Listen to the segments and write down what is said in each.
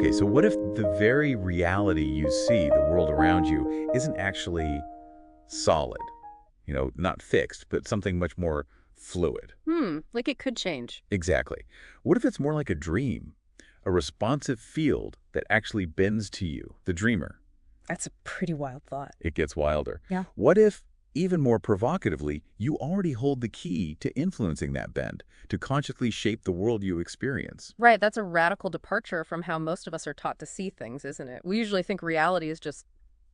Okay, so what if the very reality you see, the world around you, isn't actually solid? Not fixed, but something much more fluid. Like it could change. Exactly. What if it's more like a dream? A responsive field that actually bends to you, the dreamer? That's a pretty wild thought. It gets wilder. Yeah. What if, even more provocatively, you already hold the key to influencing that bend, to consciously shape the world you experience? Right, that's a radical departure from how most of us are taught to see things, isn't it? We usually think reality is just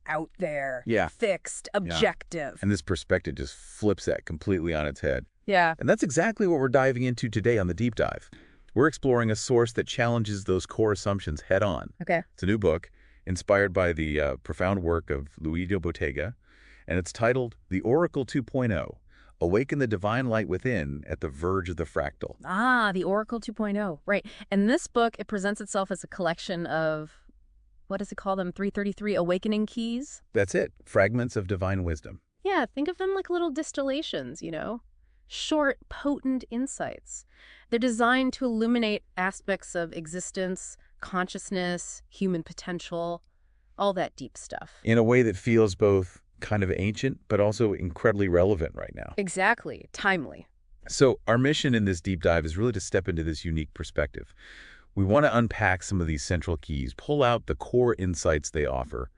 out there, Yeah. fixed, objective. And this perspective just flips that completely on its head. Yeah. And that's exactly what we're diving into today on the Deep Dive. We're exploring a source that challenges those core assumptions head on. Okay. It's a new book inspired by the profound work of Luigino Bottega, and it's titled The Oracle 2.0, Awaken the Divine Light Within at the Verge of the Fractal. Ah, the Oracle 2.0. Right. And this book, it presents itself as a collection of, what does it call them? 333 awakening keys? That's it. Fragments of divine wisdom. Yeah, think of them like little distillations, short, potent insights. They're designed to illuminate aspects of existence, consciousness, human potential, all that deep stuff. In a way that feels both kind of ancient, but also incredibly relevant right now. Exactly. Timely. So our mission in this deep dive is really to step into this unique perspective. We want to unpack some of these central keys, pull out the core insights they offer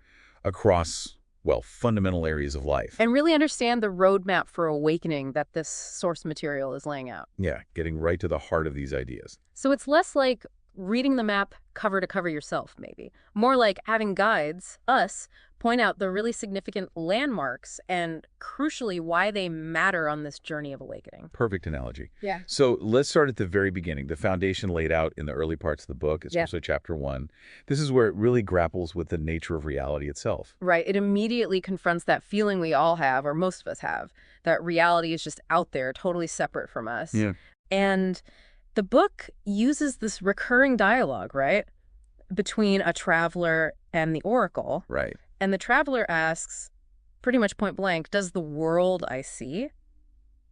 across, well, fundamental areas of life. And really understand the roadmap for awakening that this source material is laying out. Yeah, getting right to the heart of these ideas. So it's less like reading the map cover to cover yourself, maybe. More like having guides, us, point out the really significant landmarks and, crucially, why they matter on this journey of awakening. Perfect analogy. Yeah. So let's start at the very beginning, the foundation laid out in the early parts of the book, especially chapter 1. This is where it really grapples with the nature of reality itself. Right. It immediately confronts that feeling we all have, or most of us have, that reality is just out there, totally separate from us. Yeah. And the book uses this recurring dialogue, right, between a traveler and the oracle. Right. And the traveler asks, pretty much point blank, does the world I see,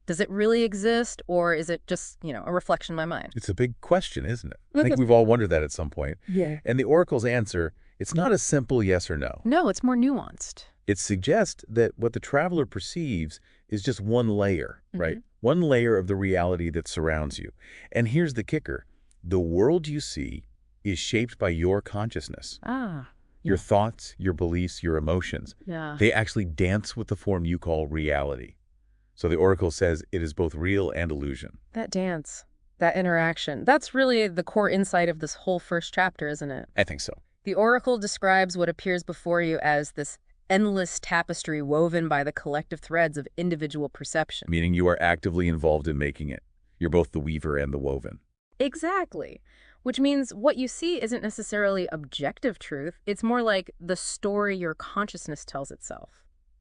does it really exist, or is it just, a reflection in my mind? It's a big question, isn't it? I think we've all wondered that at some point. Yeah. And the oracle's answer, it's not a simple yes or no. No, it's more nuanced. It suggests that what the traveler perceives is just one layer, right? One layer of the reality that surrounds you. And here's the kicker. The world you see is shaped by your consciousness. Ah. Your thoughts, your beliefs, your emotions. Yeah. They actually dance with the form you call reality. So the oracle says it is both real and illusion. That dance, that interaction, that's really the core insight of this whole first chapter, isn't it? I think so. The oracle describes what appears before you as this endless tapestry woven by the collective threads of individual perception. Meaning you are actively involved in making it. You're both the weaver and the woven. Exactly. Which means what you see isn't necessarily objective truth. It's more like the story your consciousness tells itself.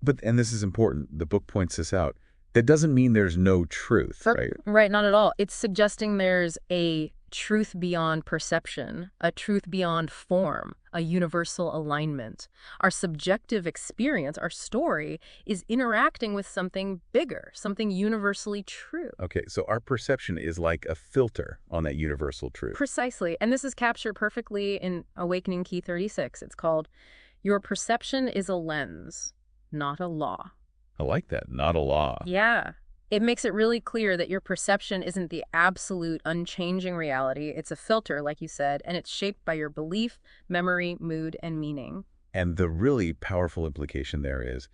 But, and this is important, the book points this out, that doesn't mean there's no truth, right? Right, not at all. It's suggesting there's a truth beyond perception, a truth beyond form, a universal alignment. Our subjective experience, our story, is interacting with something bigger, something universally true. Okay, so our perception is like a filter on that universal truth. Precisely. And this is captured perfectly in Awakening Key 36. It's called, Your Perception is a Lens, Not a Law. I like that. Not a law. Yeah. It makes it really clear that your perception isn't the absolute, unchanging reality. It's a filter, like you said, and it's shaped by your belief, memory, mood, and meaning. And the really powerful implication there is,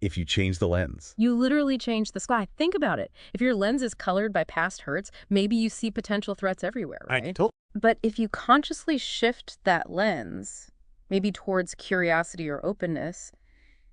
if you change the lens. You literally change the sky. Think about it. If your lens is colored by past hurts, maybe you see potential threats everywhere, right? But if you consciously shift that lens, maybe towards curiosity or openness,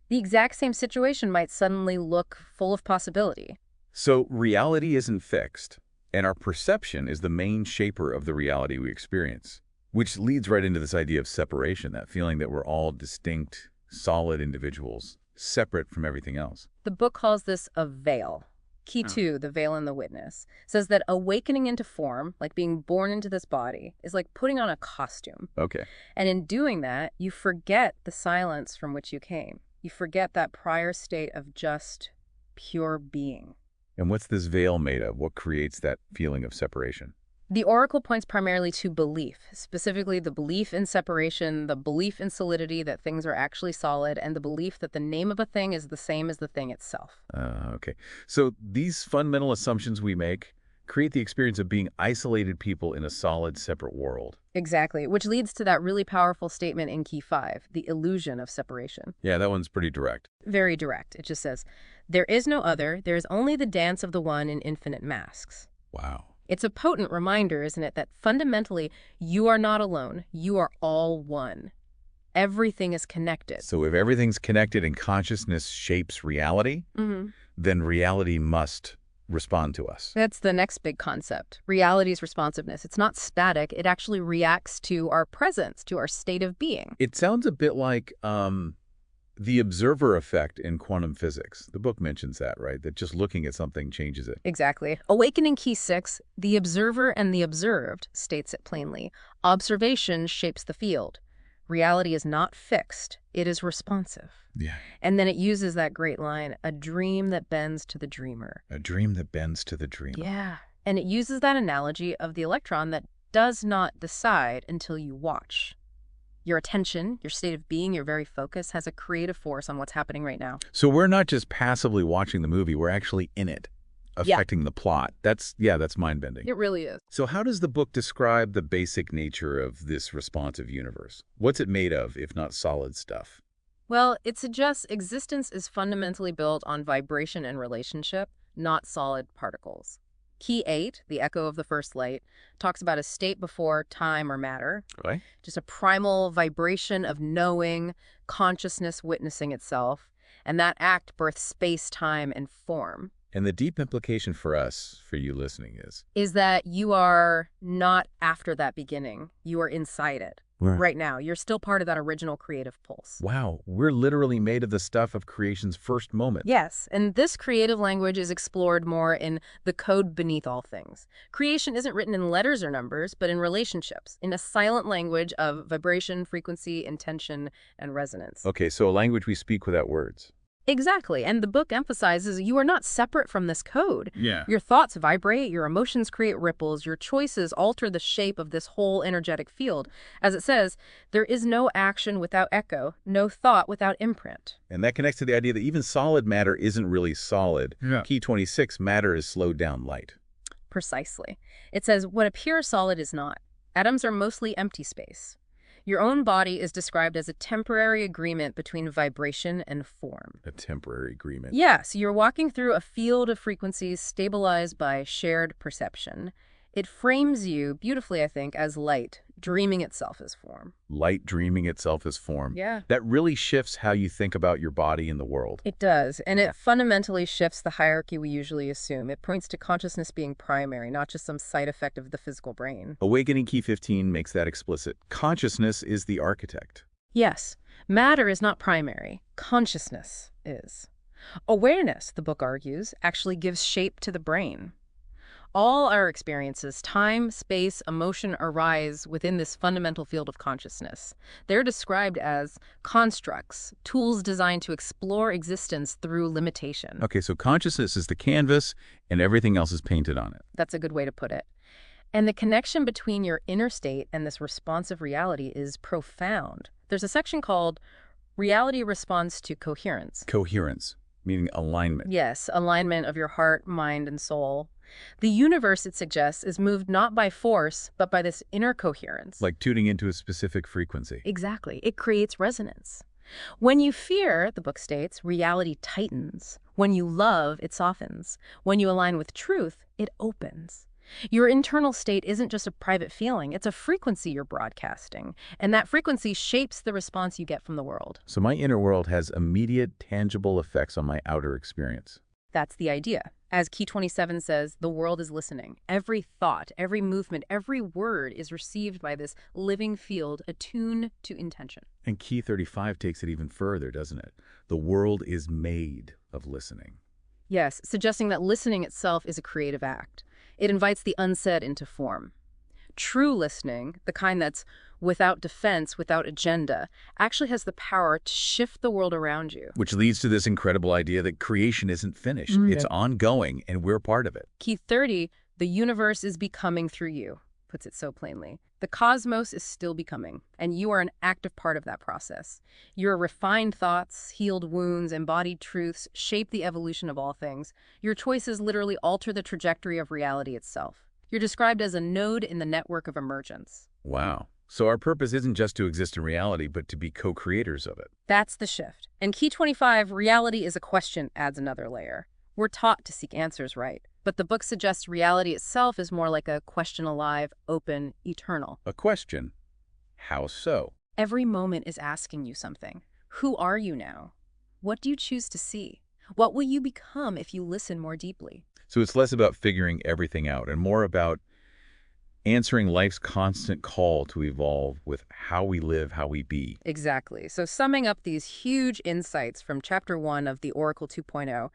the exact same situation might suddenly look full of possibility. So reality isn't fixed, and our perception is the main shaper of the reality we experience, which leads right into this idea of separation, that feeling that we're all distinct, solid individuals, separate from everything else. The book calls this a veil. Key 2, the veil and the witness, says that awakening into form, like being born into this body, is like putting on a costume. Okay. And in doing that, you forget the silence from which you came. You forget that prior state of just pure being. And what's this veil made of? What creates that feeling of separation? The oracle points primarily to belief, specifically the belief in separation, the belief in solidity that things are actually solid, and the belief that the name of a thing is the same as the thing itself. Okay. So these fundamental assumptions we make create the experience of being isolated people in a solid, separate world. Exactly, which leads to that really powerful statement in Key 5, the illusion of separation. Yeah, that one's pretty direct. Very direct. It just says, there is no other, there is only the dance of the one in infinite masks. Wow. It's a potent reminder, isn't it, that fundamentally you are not alone, you are all one. Everything is connected. So if everything's connected and consciousness shapes reality, then reality must respond to us. That's the next big concept, reality's responsiveness. It's not static. It actually reacts to our presence, to our state of being. It sounds a bit like the observer effect in quantum physics. The book mentions that, right? That just looking at something changes it. Exactly. Awakening Key 6, the observer and the observed, states it plainly. Observation shapes the field. Reality is not fixed. It is responsive. Yeah. And then it uses that great line, a dream that bends to the dreamer. A dream that bends to the dreamer. Yeah. And it uses that analogy of the electron that does not decide until you watch. Your attention, your state of being, your very focus has a creative force on what's happening right now. So we're not just passively watching the movie, we're actually in it, affecting the plot. That's mind-bending. It really is. So how does the book describe the basic nature of this responsive universe? What's it made of, if not solid stuff? Well, it suggests existence is fundamentally built on vibration and relationship, not solid particles. Key 8, the echo of the first light, talks about a state before time or matter. Right. Just a primal vibration of knowing, consciousness witnessing itself, and that act births space, time, and form. And the deep implication for us, for you listening, is that you are not after that beginning. You are inside it. Right now. You're still part of that original creative pulse. Wow, we're literally made of the stuff of creation's first moment. Yes, and this creative language is explored more in The Code Beneath All Things. Creation isn't written in letters or numbers, but in relationships, in a silent language of vibration, frequency, intention, and resonance. Okay, so a language we speak without words. Exactly, and the book emphasizes you are not separate from this code. Yeah. Your thoughts vibrate, your emotions create ripples, your choices alter the shape of this whole energetic field. As it says, there is no action without echo, no thought without imprint. And that connects to the idea that even solid matter isn't really solid. Yeah. Key 26, matter is slowed down light. Precisely. It says what appears solid is not. Atoms are mostly empty space. Your own body is described as a temporary agreement between vibration and form. A temporary agreement. Yes, you're walking through a field of frequencies stabilized by shared perception. It frames you beautifully, I think, as light, dreaming itself as form. Light dreaming itself as form. Yeah. That really shifts how you think about your body and the world. It does, and it fundamentally shifts the hierarchy we usually assume. It points to consciousness being primary, not just some side effect of the physical brain. Awakening Key 15 makes that explicit. Consciousness is the architect. Yes, matter is not primary. Consciousness is. Awareness, the book argues, actually gives shape to the brain. All our experiences, time, space, emotion, arise within this fundamental field of consciousness. They're described as constructs, tools designed to explore existence through limitation. Okay, so consciousness is the canvas and everything else is painted on it. That's a good way to put it. And the connection between your inner state and this responsive reality is profound. There's a section called Reality Responds to Coherence. Coherence, meaning alignment. Yes, alignment of your heart, mind, and soul. The universe, it suggests, is moved not by force, but by this inner coherence. Like tuning into a specific frequency. Exactly. It creates resonance. When you fear, the book states, reality tightens. When you love, it softens. When you align with truth, it opens. Your internal state isn't just a private feeling. It's a frequency you're broadcasting. And that frequency shapes the response you get from the world. So my inner world has immediate, tangible effects on my outer experience. That's the idea. As Key 27 says, the world is listening. Every thought, every movement, every word is received by this living field attuned to intention. And Key 35 takes it even further, doesn't it? The world is made of listening. Yes, suggesting that listening itself is a creative act. It invites the unsaid into form. True listening, the kind that's without defense, without agenda, actually has the power to shift the world around you. Which leads to this incredible idea that creation isn't finished. It's ongoing, and we're part of it. Key 30 The universe is becoming through you, puts it so plainly. The cosmos is still becoming, and you are an active part of that process. Your refined thoughts, healed wounds, embodied truths shape the evolution of all things. Your choices literally alter the trajectory of reality itself. You're described as a node in the network of emergence. Wow. So our purpose isn't just to exist in reality, but to be co-creators of it. That's the shift. And Key 25, reality is a question, adds another layer. We're taught to seek answers, right? But the book suggests reality itself is more like a question alive, open, eternal. A question. How so? Every moment is asking you something. Who are you now? What do you choose to see? What will you become if you listen more deeply? So it's less about figuring everything out and more about answering life's constant call to evolve with how we live, how we be. Exactly. So summing up these huge insights from Chapter 1 of the Oracle 2.0,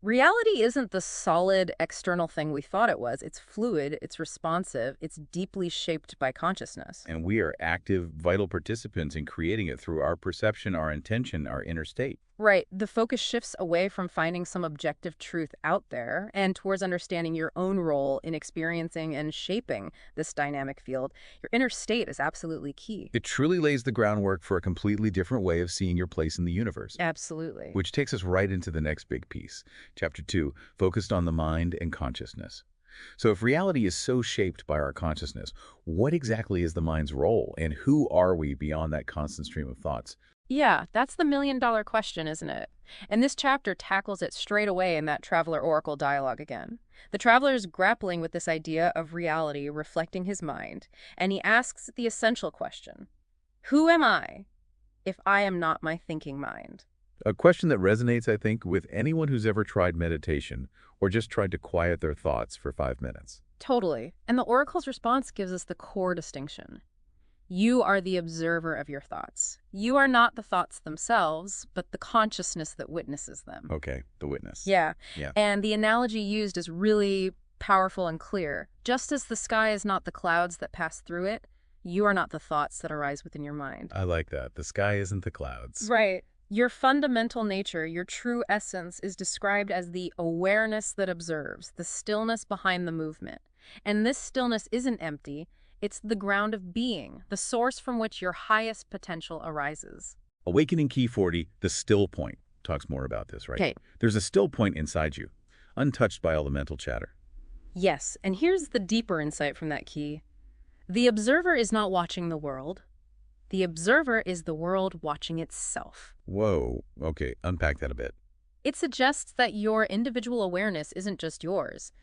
reality isn't the solid external thing we thought it was. It's fluid, it's responsive, it's deeply shaped by consciousness. And we are active, vital participants in creating it through our perception, our intention, our inner state. Right. The focus shifts away from finding some objective truth out there and towards understanding your own role in experiencing and shaping this dynamic field. Your inner state is absolutely key. It truly lays the groundwork for a completely different way of seeing your place in the universe. Absolutely. Which takes us right into the next big piece. Chapter 2, focused on the mind and consciousness. So if reality is so shaped by our consciousness, what exactly is the mind's role, and who are we beyond that constant stream of thoughts? Yeah, that's the million-dollar question, isn't it? And this chapter tackles it straight away in that Traveler-Oracle dialogue again. The Traveler is grappling with this idea of reality reflecting his mind, and he asks the essential question, who am I if I am not my thinking mind? A question that resonates, I think, with anyone who's ever tried meditation or just tried to quiet their thoughts for 5 minutes. Totally. And the Oracle's response gives us the core distinction. You are the observer of your thoughts. You are not the thoughts themselves, but the consciousness that witnesses them. Okay, the witness. Yeah. Yeah. And the analogy used is really powerful and clear. Just as the sky is not the clouds that pass through it, you are not the thoughts that arise within your mind. I like that. The sky isn't the clouds. Right. Your fundamental nature, your true essence, is described as the awareness that observes, the stillness behind the movement. And this stillness isn't empty. It's the ground of being, the source from which your highest potential arises. Awakening Key 40, the still point, talks more about this, right? Okay. There's a still point inside you, untouched by all the mental chatter. Yes, and here's the deeper insight from that key. The observer is not watching the world. The observer is the world watching itself. Whoa, okay, unpack that a bit. It suggests that your individual awareness isn't just yours.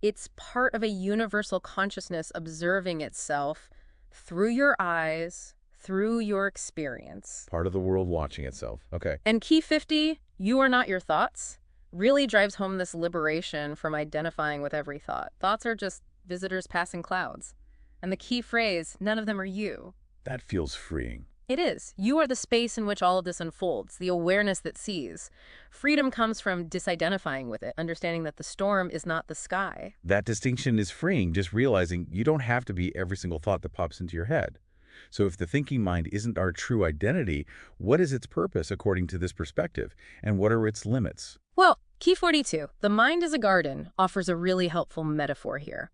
It's part of a universal consciousness observing itself through your eyes, through your experience. Part of the world watching itself. Okay. And Key 50, you are not your thoughts, really drives home this liberation from identifying with every thought. Thoughts are just visitors passing clouds. And the key phrase, none of them are you. That feels freeing. It is. You are the space in which all of this unfolds, the awareness that sees. Freedom comes from disidentifying with it, understanding that the storm is not the sky. That distinction is freeing, just realizing you don't have to be every single thought that pops into your head. So if the thinking mind isn't our true identity, what is its purpose according to this perspective? And what are its limits? Well, Key 42, the mind is a garden, offers a really helpful metaphor here.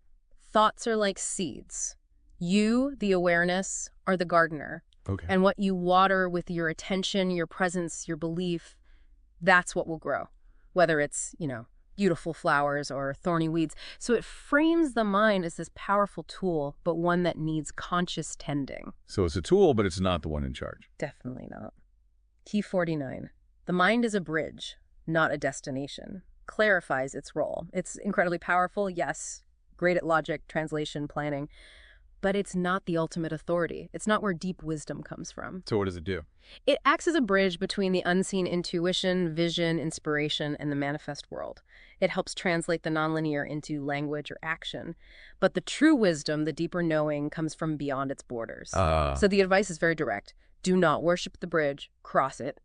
Thoughts are like seeds. You, the awareness, are the gardener. Okay. And what you water with your attention, your presence, your belief, that's what will grow. Whether it's, beautiful flowers or thorny weeds. So it frames the mind as this powerful tool, but one that needs conscious tending. So it's a tool, but it's not the one in charge. Definitely not. Key 49. The mind is a bridge, not a destination. Clarifies its role. It's incredibly powerful, yes. Great at logic, translation, planning. But it's not the ultimate authority. It's not where deep wisdom comes from. So what does it do? It acts as a bridge between the unseen intuition, vision, inspiration, and the manifest world. It helps translate the nonlinear into language or action. But the true wisdom, the deeper knowing, comes from beyond its borders. So the advice is very direct. Do not worship the bridge, cross it.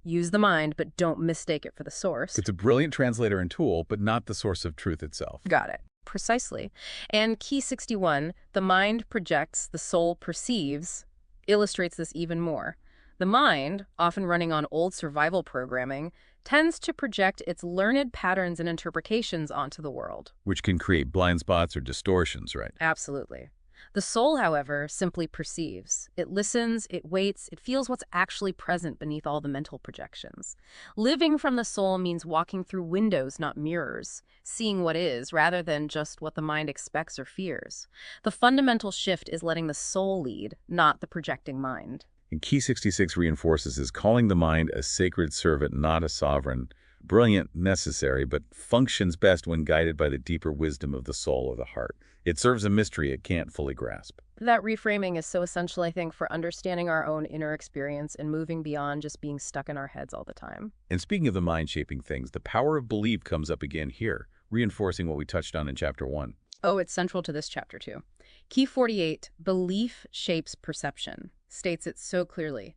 Use the mind, but don't mistake it for the source. It's a brilliant translator and tool, but not the source of truth itself. Got it. Precisely. And Key 61, the mind projects, the soul perceives, illustrates this even more. The mind, often running on old survival programming, tends to project its learned patterns and interpretations onto the world. Which can create blind spots or distortions, right? Absolutely. The soul, however, simply perceives. It listens, it waits, it feels what's actually present beneath all the mental projections. Living from the soul means walking through windows, not mirrors, seeing what is rather than just what the mind expects or fears. The fundamental shift is letting the soul lead, not the projecting mind. And Key 66 reinforces is calling the mind a sacred servant, not a sovereign. Brilliant, necessary, but functions best when guided by the deeper wisdom of the soul or the heart. It serves a mystery it can't fully grasp. That reframing is so essential, I think, for understanding our own inner experience and moving beyond just being stuck in our heads all the time. And speaking of the mind shaping things, the power of belief comes up again here, reinforcing what we touched on in Chapter 1. Oh, it's central to this chapter, too. Key 48, belief shapes perception, states it so clearly.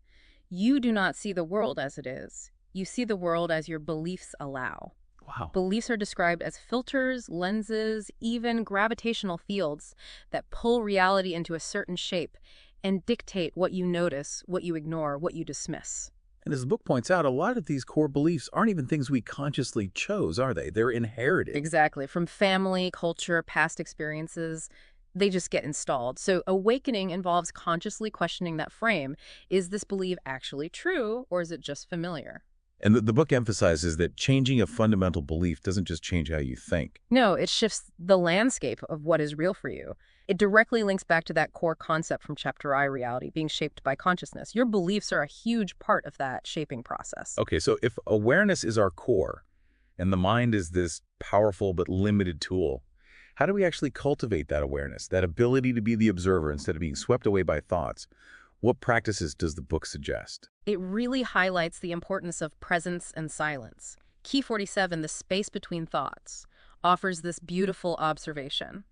You do not see the world as it is. You see the world as your beliefs allow. Wow. Beliefs are described as filters, lenses, even gravitational fields that pull reality into a certain shape and dictate what you notice, what you ignore, what you dismiss. And as the book points out, a lot of these core beliefs aren't even things we consciously chose, are they? They're inherited. Exactly. From family, culture, past experiences, they just get installed. So awakening involves consciously questioning that frame. Is this belief actually true, or is it just familiar? And the book emphasizes that changing a fundamental belief doesn't just change how you think. No, it shifts the landscape of what is real for you. It directly links back to that core concept from Chapter I, reality, being shaped by consciousness. Your beliefs are a huge part of that shaping process. Okay, so if awareness is our core, and the mind is this powerful but limited tool, how do we actually cultivate that awareness, that ability to be the observer instead of being swept away by thoughts? What practices does the book suggest? It really highlights the importance of presence and silence. Key 47, the space between thoughts, offers this beautiful observation.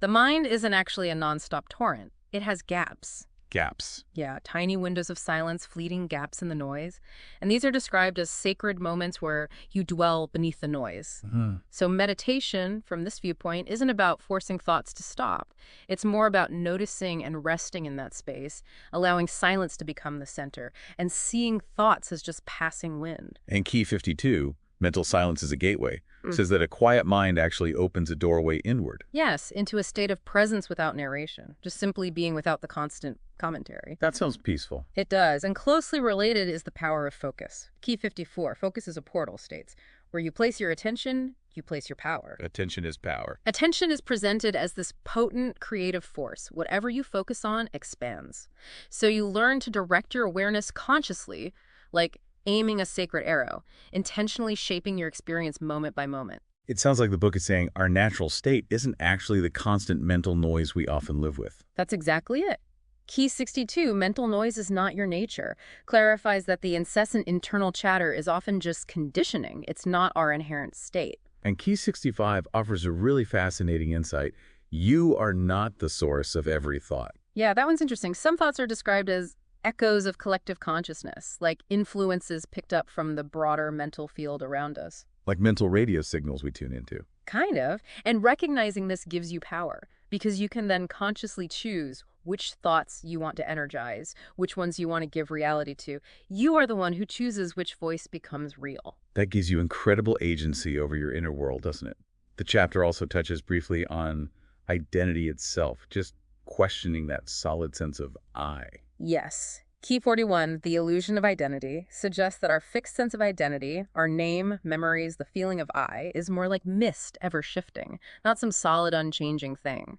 The mind isn't actually a nonstop torrent. It has gaps. Gaps. Yeah, tiny windows of silence, fleeting gaps in the noise. And these are described as sacred moments where you dwell beneath the noise. So meditation, from this viewpoint, isn't about forcing thoughts to stop. It's more about noticing and resting in that space, allowing silence to become the center, and seeing thoughts as just passing wind. And Key 52, mental silence is a gateway, says that a quiet mind actually opens a doorway inward. Yes, into a state of presence without narration, just simply being without the constant commentary. That sounds peaceful. It does, and closely related is the power of focus. Key 54, focus is a portal, states. Where you place your attention, you place your power. Attention is power. Attention is presented as this potent creative force. Whatever you focus on expands. So you learn to direct your awareness consciously, like aiming a sacred arrow, intentionally shaping your experience moment by moment. It sounds like the book is saying our natural state isn't actually the constant mental noise we often live with. That's exactly it. Key 62, mental noise is not your nature, clarifies that the incessant internal chatter is often just conditioning. It's not our inherent state. And Key 65 offers a really fascinating insight. You are not the source of every thought. Yeah, that one's interesting. Some thoughts are described as echoes of collective consciousness, like influences picked up from the broader mental field around us. Like mental radio signals we tune into. Kind of. And recognizing this gives you power, because you can then consciously choose which thoughts you want to energize, which ones you want to give reality to. You are the one who chooses which voice becomes real. That gives you incredible agency over your inner world, doesn't it? The chapter also touches briefly on identity itself, just questioning that solid sense of I. Yes. Key 41, the illusion of identity, suggests that our fixed sense of identity, our name, memories, the feeling of I, is more like mist ever shifting, not some solid, unchanging thing.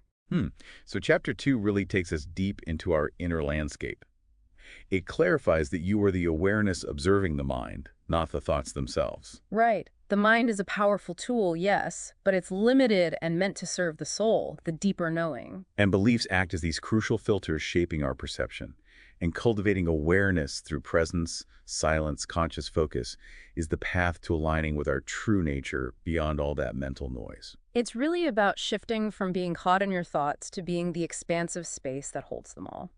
So Chapter 2 really takes us deep into our inner landscape. It clarifies that you are the awareness observing the mind, not the thoughts themselves. Right. The mind is a powerful tool, yes, but it's limited and meant to serve the soul, the deeper knowing. And beliefs act as these crucial filters shaping our perception. And cultivating awareness through presence, silence, conscious focus is the path to aligning with our true nature beyond all that mental noise. It's really about shifting from being caught in your thoughts to being the expansive space that holds them all.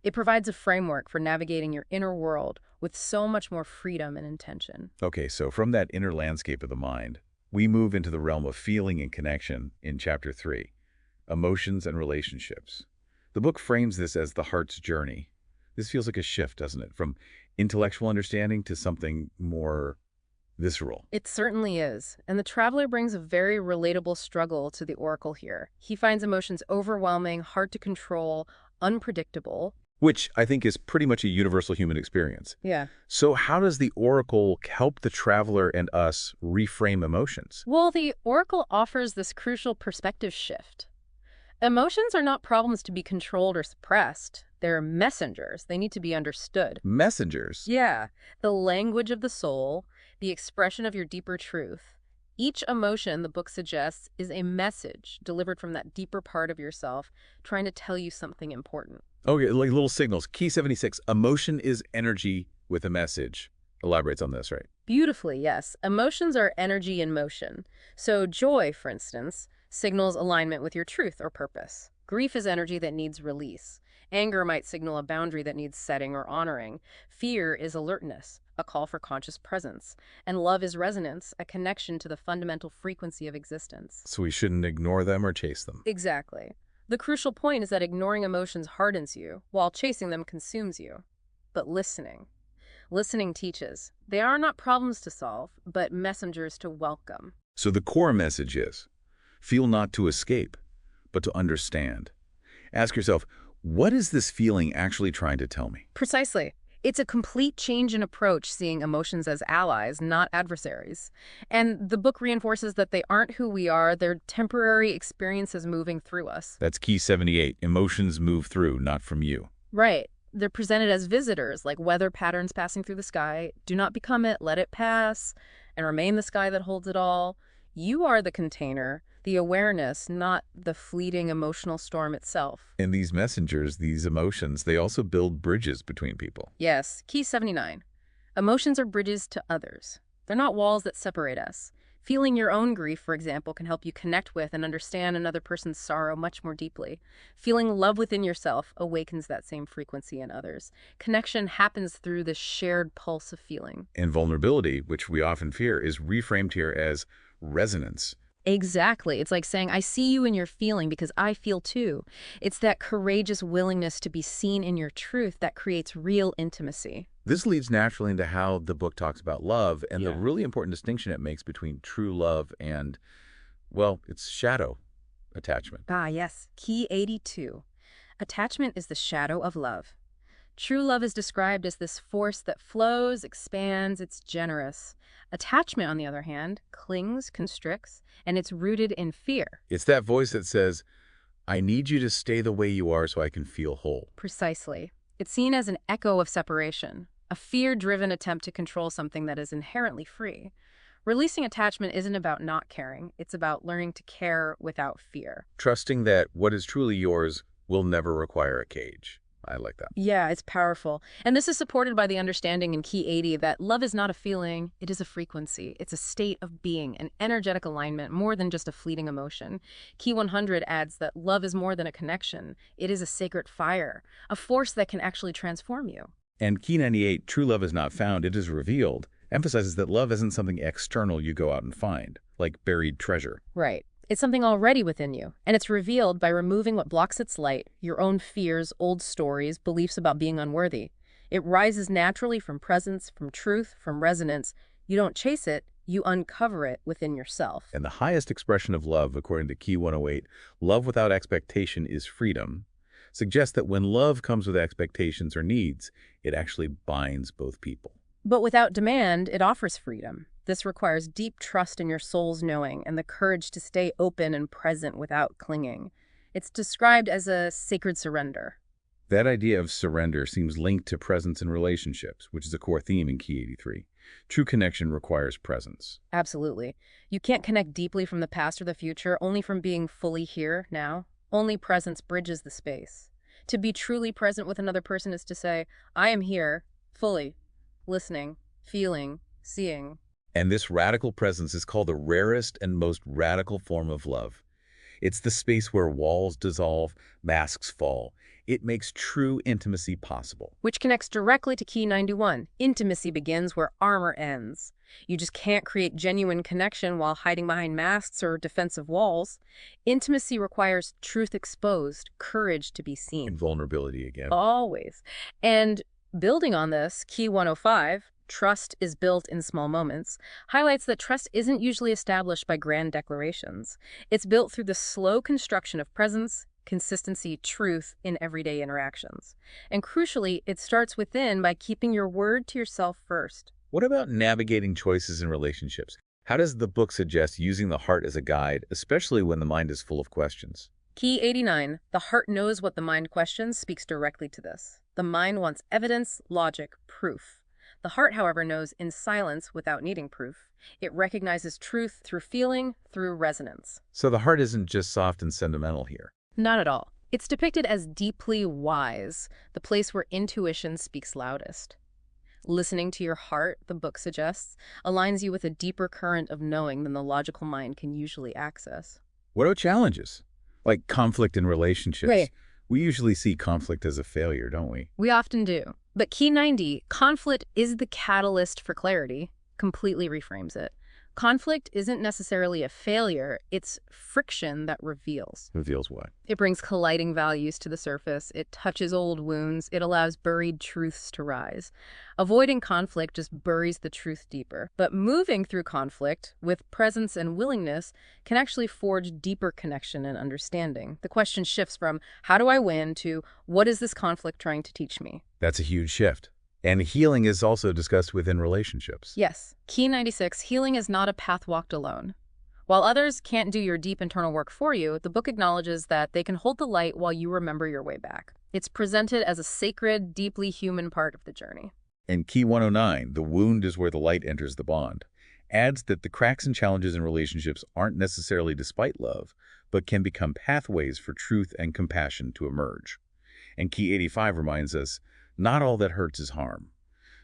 It provides a framework for navigating your inner world with so much more freedom and intention. Okay, so from that inner landscape of the mind, we move into the realm of feeling and connection in Chapter 3, emotions and relationships. The book frames this as the heart's journey. This feels like a shift, doesn't it? From intellectual understanding to something more visceral. It certainly is. And the traveler brings a very relatable struggle to the oracle here. He finds emotions overwhelming, hard to control, unpredictable. Which I think is pretty much a universal human experience. Yeah. So how does the oracle help the traveler and us reframe emotions? Well, the oracle offers this crucial perspective shift. Emotions are not problems to be controlled or suppressed. They're messengers. They need to be understood. Messengers? Yeah, the language of the soul, the expression of your deeper truth. Each emotion, the book suggests, is a message delivered from that deeper part of yourself, trying to tell you something important. Okay, like little signals. Key 76, emotion is energy with a message. Elaborates on this, right? Beautifully, yes. Emotions are energy in motion. So joy, for instance, signals alignment with your truth or purpose. Grief is energy that needs release. Anger might signal a boundary that needs setting or honoring. Fear is alertness, a call for conscious presence. And love is resonance, a connection to the fundamental frequency of existence. So we shouldn't ignore them or chase them. Exactly. The crucial point is that ignoring emotions hardens you, while chasing them consumes you. But listening teaches. They are not problems to solve, but messengers to welcome. So the core message is, feel not to escape, but to understand. Ask yourself, what is this feeling actually trying to tell me? Precisely. It's a complete change in approach, seeing emotions as allies, not adversaries. And the book reinforces that they aren't who we are, they're temporary experiences moving through us. That's key 78. Emotions move through, not from you. Right. They're presented as visitors, like weather patterns passing through the sky. Do not become it, let it pass, and remain the sky that holds it all. You are the container, the awareness, not the fleeting emotional storm itself. And these messengers, these emotions, they also build bridges between people. Yes, key 79. Emotions are bridges to others. They're not walls that separate us. Feeling your own grief, for example, can help you connect with and understand another person's sorrow much more deeply. Feeling love within yourself awakens that same frequency in others. Connection happens through this shared pulse of feeling. And vulnerability, which we often fear, is reframed here as resonance. Exactly. It's like saying, I see you in your feeling because I feel too. It's that courageous willingness to be seen in your truth that creates real intimacy. This leads naturally into how the book talks about love and the really important distinction it makes between true love and, well, it's shadow attachment. Ah, yes. Key 82. Attachment is the shadow of love. True love is described as this force that flows, expands, it's generous. Attachment, on the other hand, clings, constricts, and it's rooted in fear. It's that voice that says, I need you to stay the way you are so I can feel whole. Precisely. It's seen as an echo of separation, a fear-driven attempt to control something that is inherently free. Releasing attachment isn't about not caring, it's about learning to care without fear. Trusting that what is truly yours will never require a cage. I like that. Yeah, it's powerful. And this is supported by the understanding in Key 80 that love is not a feeling, it is a frequency. It's a state of being, an energetic alignment, more than just a fleeting emotion. Key 100 adds that love is more than a connection. It is a sacred fire, a force that can actually transform you. And Key 98, true love is not found, it is revealed, emphasizes that love isn't something external you go out and find, like buried treasure. Right. It's something already within you, and it's revealed by removing what blocks its light, your own fears, old stories, beliefs about being unworthy. It rises naturally from presence, from truth, from resonance. You don't chase it, you uncover it within yourself. And the highest expression of love, according to Key 108, love without expectation is freedom, suggests that when love comes with expectations or needs, it actually binds both people. But without demand, it offers freedom. This requires deep trust in your soul's knowing and the courage to stay open and present without clinging. It's described as a sacred surrender. That idea of surrender seems linked to presence in relationships, which is a core theme in Key 83. True connection requires presence. Absolutely. You can't connect deeply from the past or the future, only from being fully here, now. Only presence bridges the space. To be truly present with another person is to say, I am here, fully, listening, feeling, seeing. And this radical presence is called the rarest and most radical form of love. It's the space where walls dissolve, masks fall. It makes true intimacy possible. Which connects directly to Key 91. Intimacy begins where armor ends. You just can't create genuine connection while hiding behind masks or defensive walls. Intimacy requires truth exposed, courage to be seen. And vulnerability again. Always. And building on this, Key 105, trust is built in small moments, highlights that trust isn't usually established by grand declarations. It's built through the slow construction of presence, consistency, truth in everyday interactions. And crucially, it starts within by keeping your word to yourself first. What about navigating choices in relationships? How does the book suggest using the heart as a guide, especially when the mind is full of questions? Key 89. The heart knows what the mind questions speaks directly to this. The mind wants evidence, logic, proof. The heart, however, knows in silence without needing proof. It recognizes truth through feeling, through resonance. So the heart isn't just soft and sentimental here. Not at all. It's depicted as deeply wise, the place where intuition speaks loudest. Listening to your heart, the book suggests, aligns you with a deeper current of knowing than the logical mind can usually access. What about challenges? Like conflict in relationships. Right. We usually see conflict as a failure, don't we? We often do. But Key 90, conflict is the catalyst for clarity, completely reframes it. Conflict isn't necessarily a failure, it's friction that reveals. Reveals what? It brings colliding values to the surface, it touches old wounds, it allows buried truths to rise. Avoiding conflict just buries the truth deeper. But moving through conflict with presence and willingness can actually forge deeper connection and understanding. The question shifts from, how do I win, to what is this conflict trying to teach me? That's a huge shift. And healing is also discussed within relationships. Yes. Key 96, healing is not a path walked alone. While others can't do your deep internal work for you, the book acknowledges that they can hold the light while you remember your way back. It's presented as a sacred, deeply human part of the journey. And Key 109, the wound is where the light enters the bond, adds that the cracks and challenges in relationships aren't necessarily despite love, but can become pathways for truth and compassion to emerge. And Key 85 reminds us, not all that hurts is harm.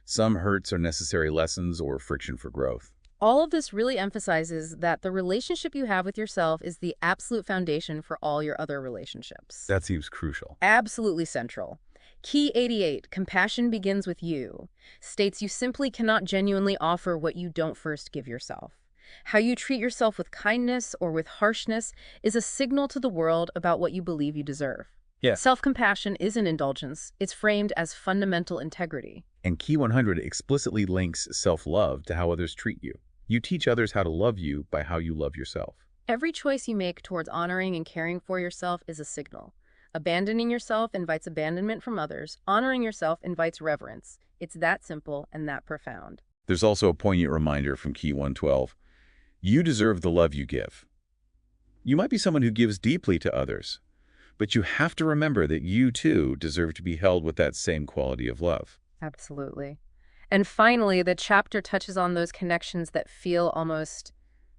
Some hurts are necessary lessons or friction for growth. All of this really emphasizes that the relationship you have with yourself is the absolute foundation for all your other relationships. That seems crucial. Absolutely central. Key 88, compassion begins with you, states you simply cannot genuinely offer what you don't first give yourself. How you treat yourself with kindness or with harshness is a signal to the world about what you believe you deserve. Yeah. Self-compassion isn't indulgence. It's framed as fundamental integrity. And Key 100 explicitly links self-love to how others treat you. You teach others how to love you by how you love yourself. Every choice you make towards honoring and caring for yourself is a signal. Abandoning yourself invites abandonment from others. Honoring yourself invites reverence. It's that simple and that profound. There's also a poignant reminder from Key 112. You deserve the love you give. You might be someone who gives deeply to others, but you have to remember that you, too, deserve to be held with that same quality of love. Absolutely. And finally, the chapter touches on those connections that feel almost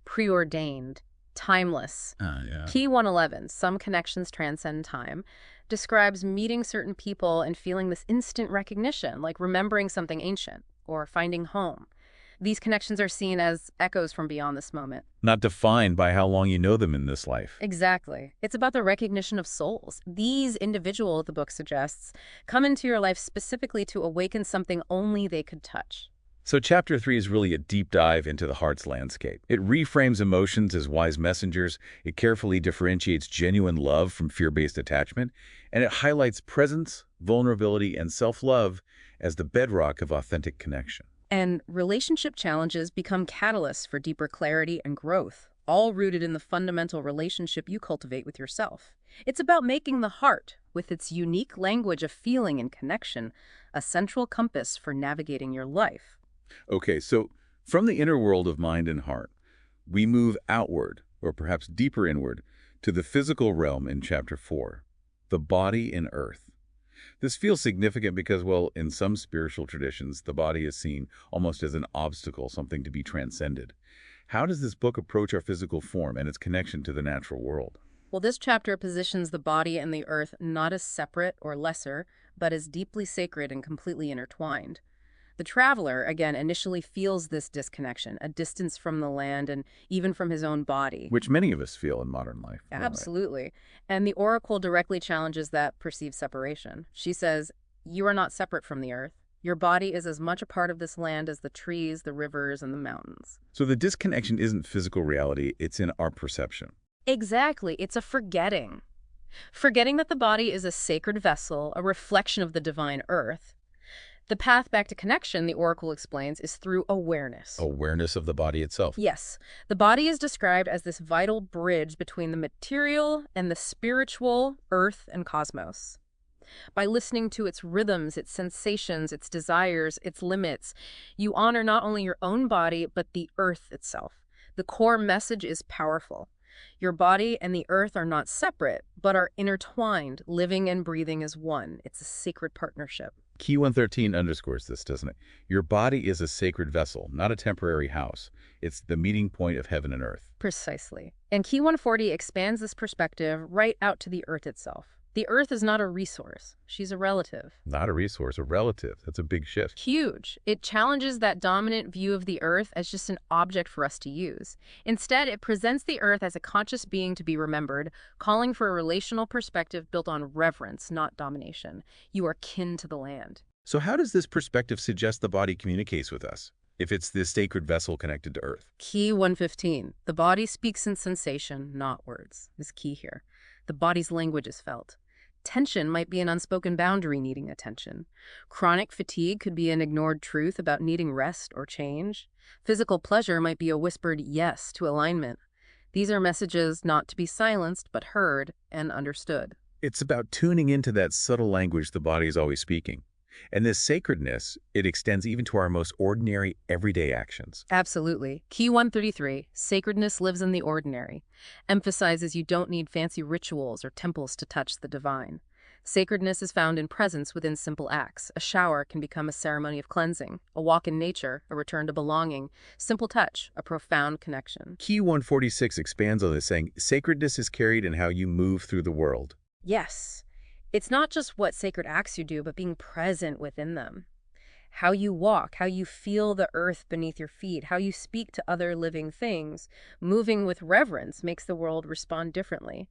preordained, timeless. Yeah. Key 111, some connections transcend time, describes meeting certain people and feeling this instant recognition, like remembering something ancient or finding home. These connections are seen as echoes from beyond this moment. Not defined by how long you know them in this life. Exactly. It's about the recognition of souls. These individuals, the book suggests, come into your life specifically to awaken something only they could touch. So Chapter 3 is really a deep dive into the heart's landscape. It reframes emotions as wise messengers, it carefully differentiates genuine love from fear-based attachment, and it highlights presence, vulnerability, and self-love as the bedrock of authentic connection. And relationship challenges become catalysts for deeper clarity and growth, all rooted in the fundamental relationship you cultivate with yourself. It's about making the heart, with its unique language of feeling and connection, a central compass for navigating your life. Okay, so from the inner world of mind and heart, we move outward, or perhaps deeper inward, to the physical realm in Chapter 4, the body in earth. This feels significant because, well, in some spiritual traditions, the body is seen almost as an obstacle, something to be transcended. How does this book approach our physical form and its connection to the natural world? Well, this chapter positions the body and the earth not as separate or lesser, but as deeply sacred and completely intertwined. The traveler, again, initially feels this disconnection, a distance from the land and even from his own body. Which many of us feel in modern life. Absolutely. And the oracle directly challenges that perceived separation. She says, you are not separate from the earth. Your body is as much a part of this land as the trees, the rivers, and the mountains. So the disconnection isn't physical reality, it's in our perception. Exactly. It's a forgetting. Forgetting that the body is a sacred vessel, a reflection of the divine earth. The path back to connection, the oracle explains, is through awareness. Awareness of the body itself. Yes. The body is described as this vital bridge between the material and the spiritual, earth and cosmos. By listening to its rhythms, its sensations, its desires, its limits, you honor not only your own body, but the earth itself. The core message is powerful. Your body and the earth are not separate, but are intertwined, living and breathing as one. It's a sacred partnership. Key 113 underscores this, doesn't it? Your body is a sacred vessel, not a temporary house. It's the meeting point of heaven and earth. Precisely. And Key 140 expands this perspective right out to the earth itself. The earth is not a resource. She's a relative. Not a resource, a relative. That's a big shift. Huge. It challenges that dominant view of the earth as just an object for us to use. Instead, it presents the earth as a conscious being to be remembered, calling for a relational perspective built on reverence, not domination. You are kin to the land. So how does this perspective suggest the body communicates with us, if it's this sacred vessel connected to earth? Key 115. The body speaks in sensation, not words, is key here. The body's language is felt. Tension might be an unspoken boundary needing attention. Chronic fatigue could be an ignored truth about needing rest or change. Physical pleasure might be a whispered yes to alignment. These are messages not to be silenced, but heard and understood. It's about tuning into that subtle language the body is always speaking. And this sacredness, it extends even to our most ordinary, everyday actions. Absolutely. Key 133, sacredness lives in the ordinary, emphasizes you don't need fancy rituals or temples to touch the divine. Sacredness is found in presence within simple acts. A shower can become a ceremony of cleansing, a walk in nature, a return to belonging, simple touch, a profound connection. Key 146 expands on this, saying, sacredness is carried in how you move through the world. Yes. It's not just what sacred acts you do, but being present within them. How you walk, how you feel the earth beneath your feet, how you speak to other living things, moving with reverence makes the world respond differently.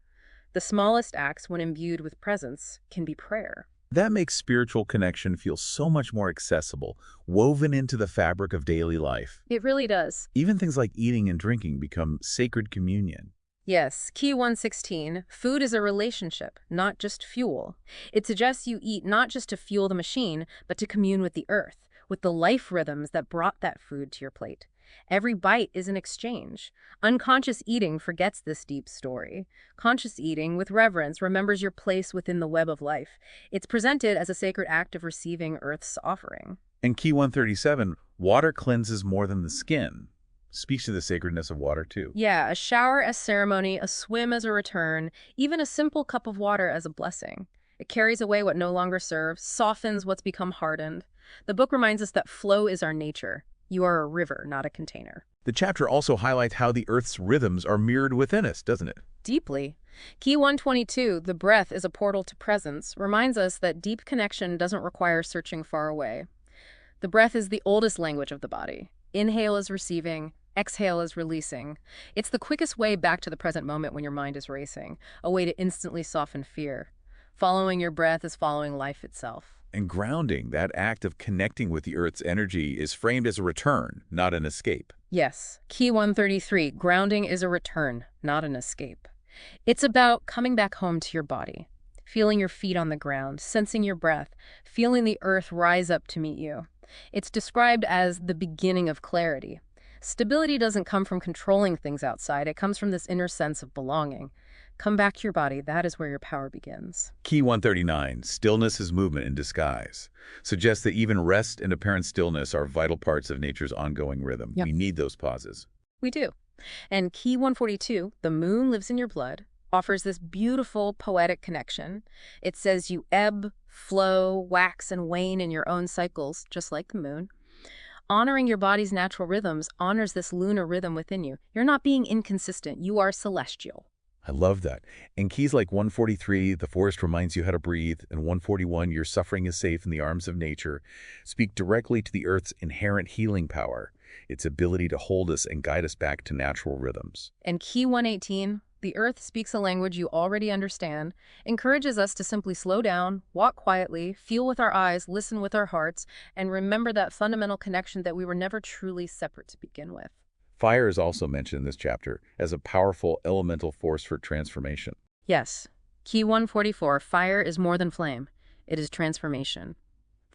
The smallest acts, when imbued with presence, can be prayer. That makes spiritual connection feel so much more accessible, woven into the fabric of daily life. It really does. Even things like eating and drinking become sacred communion. Yes, Key 116, food is a relationship, not just fuel. It suggests you eat not just to fuel the machine, but to commune with the earth, with the life rhythms that brought that food to your plate. Every bite is an exchange. Unconscious eating forgets this deep story. Conscious eating, with reverence, remembers your place within the web of life. It's presented as a sacred act of receiving Earth's offering. And Key 137, water cleanses more than the skin. Speaks to the sacredness of water, too. Yeah, a shower as ceremony, a swim as a return, even a simple cup of water as a blessing. It carries away what no longer serves, softens what's become hardened. The book reminds us that flow is our nature. You are a river, not a container. The chapter also highlights how the Earth's rhythms are mirrored within us, doesn't it? Deeply. Key 122, the breath is a portal to presence, reminds us that deep connection doesn't require searching far away. The breath is the oldest language of the body. Inhale is receiving, exhale is releasing. It's the quickest way back to the present moment when your mind is racing, a way to instantly soften fear. Following your breath is following life itself. And grounding, that act of connecting with the Earth's energy, is framed as a return, not an escape. Yes. Key 133, grounding is a return, not an escape. It's about coming back home to your body, feeling your feet on the ground, sensing your breath, feeling the earth rise up to meet you. It's described as the beginning of clarity. Stability doesn't come from controlling things outside. It comes from this inner sense of belonging. Come back to your body. That is where your power begins. Key 139, stillness is movement in disguise, suggests that even rest and apparent stillness are vital parts of nature's ongoing rhythm. Yep. We need those pauses. We do. And Key 142, the moon lives in your blood, offers this beautiful poetic connection. It says you ebb, flow, wax, and wane in your own cycles, just like the moon. Honoring your body's natural rhythms honors this lunar rhythm within you. You're not being inconsistent. You are celestial. I love that. And keys like 143, the forest reminds you how to breathe, and 141, your suffering is safe in the arms of nature, speak directly to the Earth's inherent healing power, its ability to hold us and guide us back to natural rhythms. And Key 118, the Earth speaks a language you already understand, encourages us to simply slow down, walk quietly, feel with our eyes, listen with our hearts, and remember that fundamental connection that we were never truly separate to begin with. Fire is also mentioned in this chapter as a powerful elemental force for transformation. Yes. Key 144, fire is more than flame. It is transformation.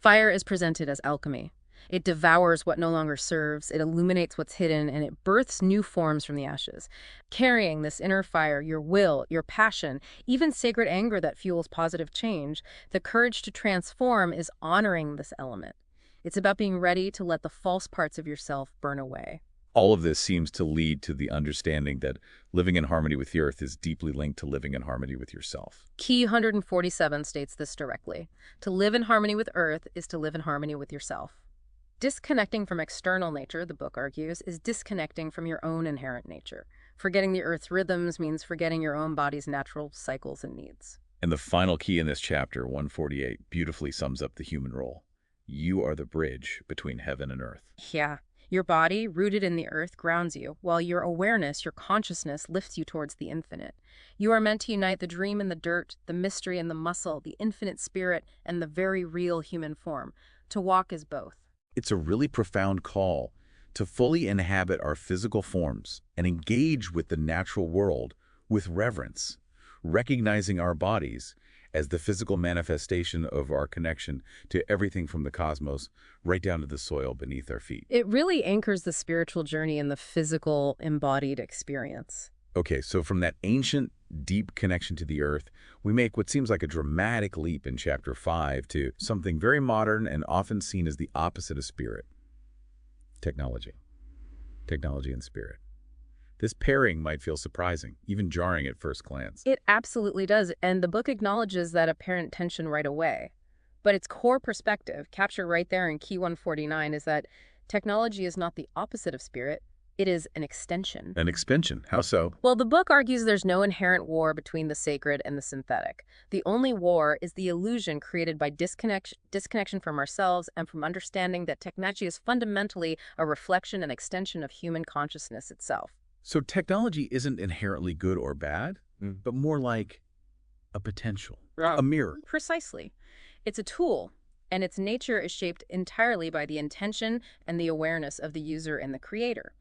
Fire is presented as alchemy. It devours what no longer serves, it illuminates what's hidden, and it births new forms from the ashes. Carrying this inner fire, your will, your passion, even sacred anger that fuels positive change, the courage to transform is honoring this element. It's about being ready to let the false parts of yourself burn away. All of this seems to lead to the understanding that living in harmony with the earth is deeply linked to living in harmony with yourself. Key 147 states this directly. To live in harmony with earth is to live in harmony with yourself. Disconnecting from external nature, the book argues, is disconnecting from your own inherent nature. Forgetting the earth's rhythms means forgetting your own body's natural cycles and needs. And the final key in this chapter, 148, beautifully sums up the human role. You are the bridge between heaven and earth. Yeah. Your body, rooted in the earth, grounds you, while your awareness, your consciousness, lifts you towards the infinite. You are meant to unite the dream and the dirt, the mystery and the muscle, the infinite spirit, and the very real human form. To walk as both. It's a really profound call to fully inhabit our physical forms and engage with the natural world with reverence, recognizing our bodies as the physical manifestation of our connection to everything from the cosmos right down to the soil beneath our feet. It really anchors the spiritual journey in the physical, embodied experience. Okay, so from that ancient, deep connection to the earth, we make what seems like a dramatic leap in Chapter 5 to something very modern and often seen as the opposite of spirit. Technology. Technology and spirit. This pairing might feel surprising, even jarring at first glance. It absolutely does, and the book acknowledges that apparent tension right away. But its core perspective, captured right there in Key 149, is that technology is not the opposite of spirit. It is an extension. An expansion? How so? Well, the book argues there's no inherent war between the sacred and the synthetic. The only war is the illusion created by disconnection from ourselves and from understanding that technology is fundamentally a reflection and extension of human consciousness itself. So technology isn't inherently good or bad, but more like a potential, a mirror. Precisely. It's a tool, and its nature is shaped entirely by the intention and the awareness of the user and the creator.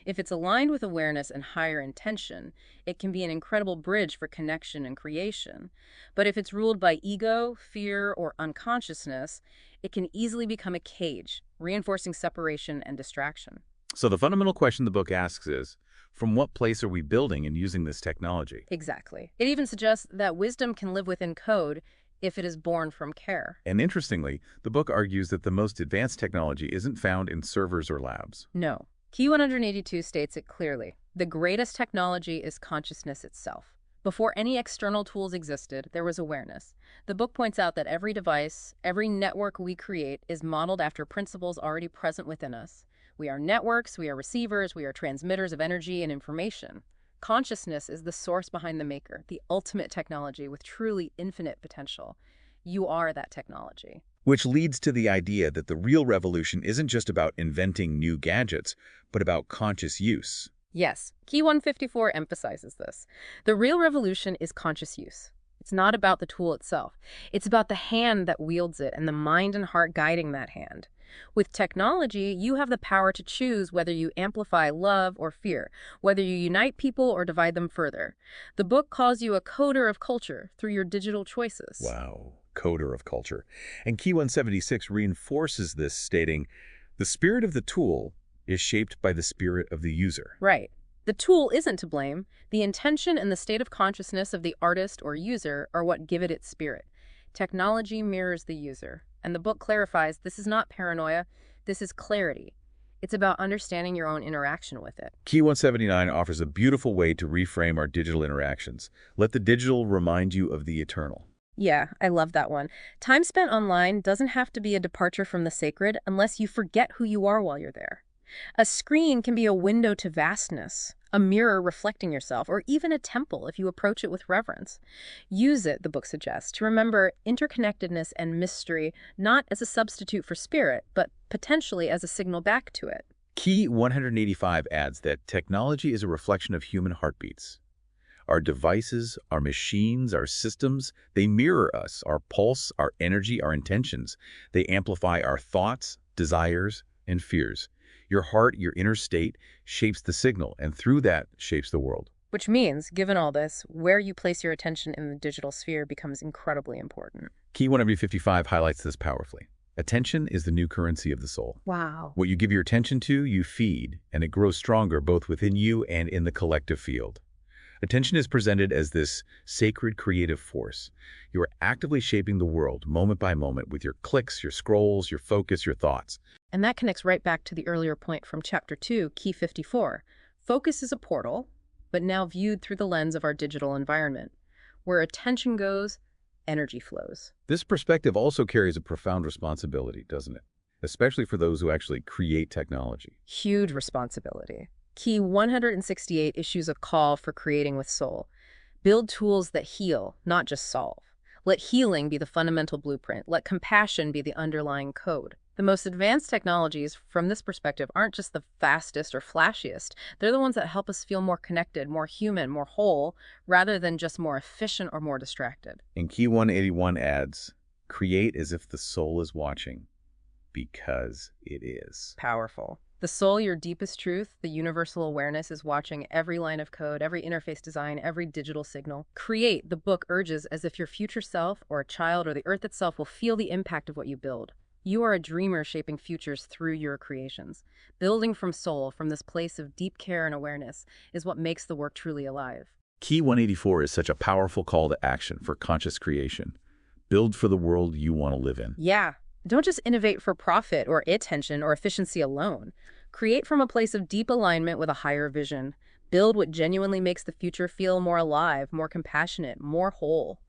If it's aligned with awareness and higher intention, it can be an incredible bridge for connection and creation. But if it's ruled by ego, fear, or unconsciousness, it can easily become a cage, reinforcing separation and distraction. So the fundamental question the book asks is, from what place are we building and using this technology? Exactly. It even suggests that wisdom can live within code if it is born from care. And interestingly, the book argues that the most advanced technology isn't found in servers or labs. No. Key 182 states it clearly. The greatest technology is consciousness itself. Before any external tools existed, there was awareness. The book points out that every device, every network we create is modeled after principles already present within us. We are networks, we are receivers, we are transmitters of energy and information. Consciousness is the source behind the maker, the ultimate technology with truly infinite potential. You are that technology. Which leads to the idea that the real revolution isn't just about inventing new gadgets, but about conscious use. Yes, Key 154 emphasizes this. The real revolution is conscious use. It's not about the tool itself. It's about the hand that wields it and the mind and heart guiding that hand. With technology, you have the power to choose whether you amplify love or fear, whether you unite people or divide them further. The book calls you a coder of culture through your digital choices. Wow, coder of culture. And Key 176 reinforces this, stating, the spirit of the tool is shaped by the spirit of the user. Right. The tool isn't to blame. The intention and the state of consciousness of the artist or user are what give it its spirit. Technology mirrors the user. And the book clarifies this is not paranoia, this is clarity. It's about understanding your own interaction with it. Key 179 offers a beautiful way to reframe our digital interactions. Let the digital remind you of the eternal. Yeah, I love that one. Time spent online doesn't have to be a departure from the sacred unless you forget who you are while you're there. A screen can be a window to vastness, a mirror reflecting yourself, or even a temple if you approach it with reverence. Use it, the book suggests, to remember interconnectedness and mystery, not as a substitute for spirit, but potentially as a signal back to it. Key 185 adds that technology is a reflection of human heartbeats. Our devices, our machines, our systems, they mirror us, our pulse, our energy, our intentions. They amplify our thoughts, desires, and fears. Your heart, your inner state, shapes the signal, and through that, shapes the world. Which means, given all this, where you place your attention in the digital sphere becomes incredibly important. Key 155 highlights this powerfully. Attention is the new currency of the soul. Wow. What you give your attention to, you feed, and it grows stronger both within you and in the collective field. Attention is presented as this sacred creative force. You are actively shaping the world moment by moment with your clicks, your scrolls, your focus, your thoughts. And that connects right back to the earlier point from Chapter 2, Key 54. Focus is a portal, but now viewed through the lens of our digital environment. Where attention goes, energy flows. This perspective also carries a profound responsibility, doesn't it? Especially for those who actually create technology. Huge responsibility. Key 168 issues a call for creating with soul. Build tools that heal, not just solve. Let healing be the fundamental blueprint. Let compassion be the underlying code. The most advanced technologies, from this perspective, aren't just the fastest or flashiest. They're the ones that help us feel more connected, more human, more whole, rather than just more efficient or more distracted. And Key 181 adds, create as if the soul is watching, because it is. Powerful. The soul, your deepest truth, the universal awareness, is watching every line of code, every interface design, every digital signal. Create, the book urges, as if your future self, or a child, or the earth itself will feel the impact of what you build. You are a dreamer shaping futures through your creations. Building from soul, from this place of deep care and awareness, is what makes the work truly alive. Key 184 is such a powerful call to action for conscious creation. Build for the world you want to live in. Yeah. Don't just innovate for profit or attention or efficiency alone. Create from a place of deep alignment with a higher vision. Build what genuinely makes the future feel more alive, more compassionate, more whole.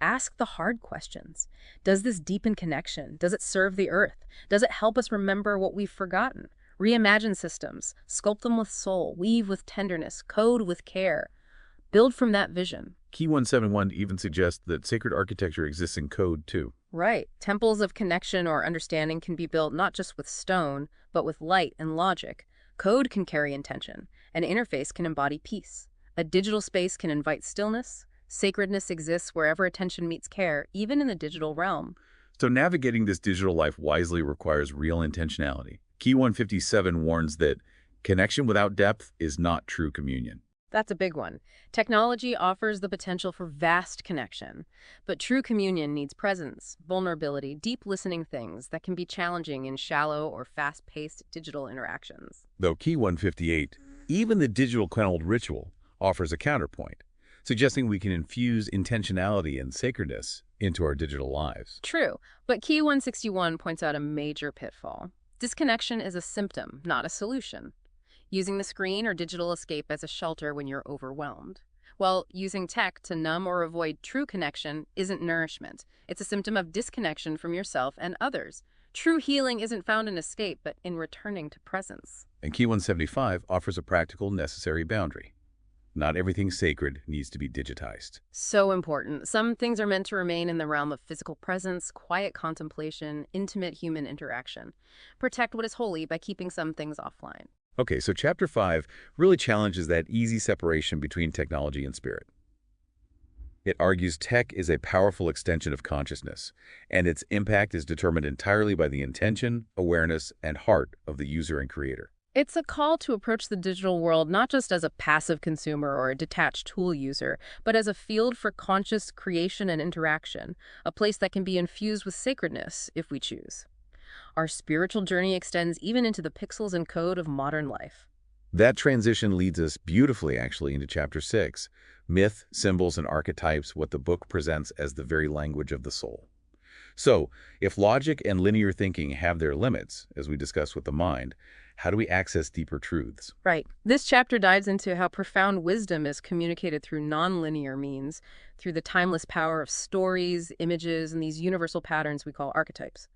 Ask the hard questions. Does this deepen connection? Does it serve the earth? Does it help us remember what we've forgotten? Reimagine systems. Sculpt them with soul. Weave with tenderness. Code with care. Build from that vision. Key 171 even suggests that sacred architecture exists in code, too. Right. Temples of connection or understanding can be built not just with stone, but with light and logic. Code can carry intention. An interface can embody peace. A digital space can invite stillness. Sacredness exists wherever attention meets care, even in the digital realm. So navigating this digital life wisely requires real intentionality. Key 157 warns that connection without depth is not true communion. That's a big one. Technology offers the potential for vast connection, but true communion needs presence, vulnerability, deep listening things that can be challenging in shallow or fast-paced digital interactions. Though Key 158, even the digital channeled ritual, offers a counterpoint, suggesting we can infuse intentionality and sacredness into our digital lives. True, but Key 161 points out a major pitfall. Disconnection is a symptom, not a solution. Using the screen or digital escape as a shelter when you're overwhelmed. While using tech to numb or avoid true connection isn't nourishment. It's a symptom of disconnection from yourself and others. True healing isn't found in escape, but in returning to presence. And Key 175 offers a practical, necessary boundary. Not everything sacred needs to be digitized. So important. Some things are meant to remain in the realm of physical presence, quiet contemplation, intimate human interaction. Protect what is holy by keeping some things offline. Okay, so Chapter 5 really challenges that easy separation between technology and spirit. It argues tech is a powerful extension of consciousness, and its impact is determined entirely by the intention, awareness, and heart of the user and creator. It's a call to approach the digital world not just as a passive consumer or a detached tool user, but as a field for conscious creation and interaction, a place that can be infused with sacredness if we choose. Our spiritual journey extends even into the pixels and code of modern life. That transition leads us beautifully, actually, into Chapter 6, Myth, Symbols, and Archetypes, what the book presents as the very language of the soul. So, if logic and linear thinking have their limits, as we discussed with the mind, how do we access deeper truths? Right. This chapter dives into how profound wisdom is communicated through nonlinear means, through the timeless power of stories, images, and these universal patterns we call archetypes.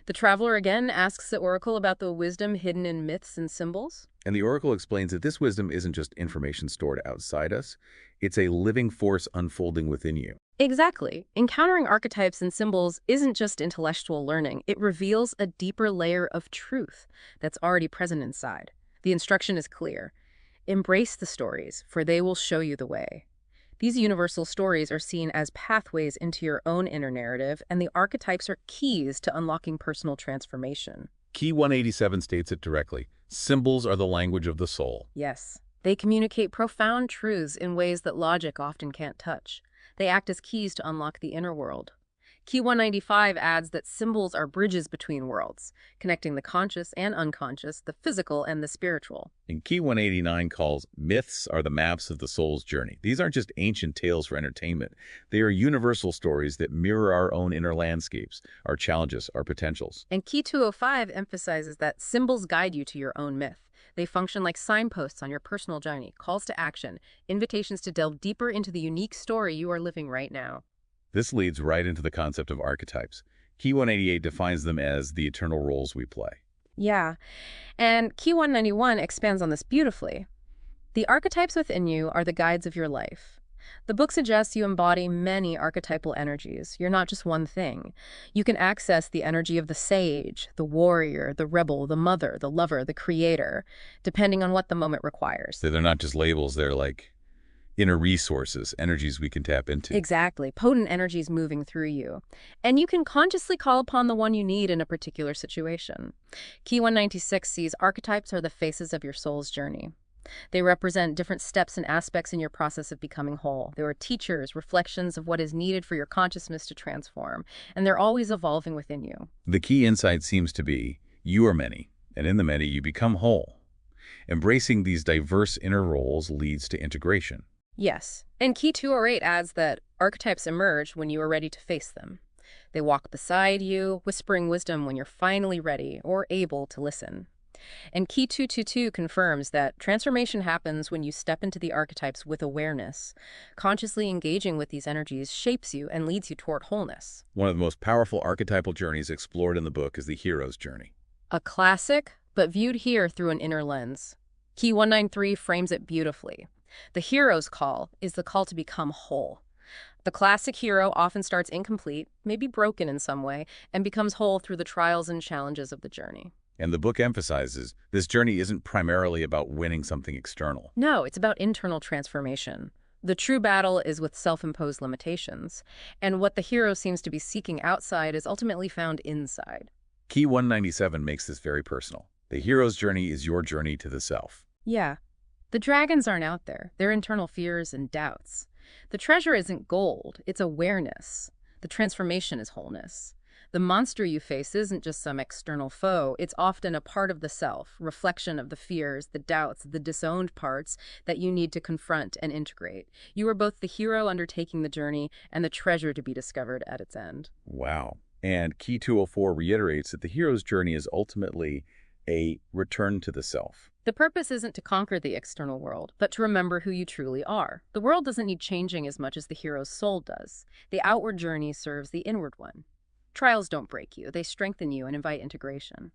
The traveler again asks the oracle about the wisdom hidden in myths and symbols. And the oracle explains that this wisdom isn't just information stored outside us, it's a living force unfolding within you. Exactly. Encountering archetypes and symbols isn't just intellectual learning. It reveals a deeper layer of truth that's already present inside. The instruction is clear. Embrace the stories, for they will show you the way. These universal stories are seen as pathways into your own inner narrative, and the archetypes are keys to unlocking personal transformation. Key 187 states it directly. Symbols are the language of the soul. Yes. They communicate profound truths in ways that logic often can't touch. They act as keys to unlock the inner world. Key 195 adds that symbols are bridges between worlds, connecting the conscious and unconscious, the physical and the spiritual. And Key 189 calls myths are the maps of the soul's journey. These aren't just ancient tales for entertainment. They are universal stories that mirror our own inner landscapes, our challenges, our potentials. And Key 205 emphasizes that symbols guide you to your own myth. They function like signposts on your personal journey, calls to action, invitations to delve deeper into the unique story you are living right now. This leads right into the concept of archetypes. Key 188 defines them as the eternal roles we play. Yeah, and Key 191 expands on this beautifully. The archetypes within you are the guides of your life. The book suggests you embody many archetypal energies. You're not just one thing. You can access the energy of the sage, the warrior, the rebel, the mother, the lover, the creator, depending on what the moment requires. So they're not just labels, they're like inner resources, energies we can tap into. Exactly. Potent energies moving through you. And you can consciously call upon the one you need in a particular situation. Key 196 sees archetypes are the faces of your soul's journey. They represent different steps and aspects in your process of becoming whole. They are teachers, reflections of what is needed for your consciousness to transform, and they're always evolving within you. The key insight seems to be, you are many, and in the many you become whole. Embracing these diverse inner roles leads to integration. Yes, and Key 208 adds that archetypes emerge when you are ready to face them. They walk beside you, whispering wisdom when you're finally ready or able to listen. And Key 222 confirms that transformation happens when you step into the archetypes with awareness. Consciously engaging with these energies shapes you and leads you toward wholeness. One of the most powerful archetypal journeys explored in the book is the hero's journey. A classic, but viewed here through an inner lens. Key 193 frames it beautifully. The hero's call is the call to become whole. The classic hero often starts incomplete, maybe broken in some way, and becomes whole through the trials and challenges of the journey. And the book emphasizes this journey isn't primarily about winning something external. No, it's about internal transformation. The true battle is with self-imposed limitations, and what the hero seems to be seeking outside is ultimately found inside. Key 197 makes this very personal. The hero's journey is your journey to the self. Yeah. The dragons aren't out there. They're internal fears and doubts. The treasure isn't gold. It's awareness. The transformation is wholeness. The monster you face isn't just some external foe. It's often a part of the self, reflection of the fears, the doubts, the disowned parts that you need to confront and integrate. You are both the hero undertaking the journey and the treasure to be discovered at its end. Wow. And Key 204 reiterates that the hero's journey is ultimately a return to the self. The purpose isn't to conquer the external world, but to remember who you truly are. The world doesn't need changing as much as the hero's soul does. The outward journey serves the inward one. Trials don't break you. They strengthen you and invite integration.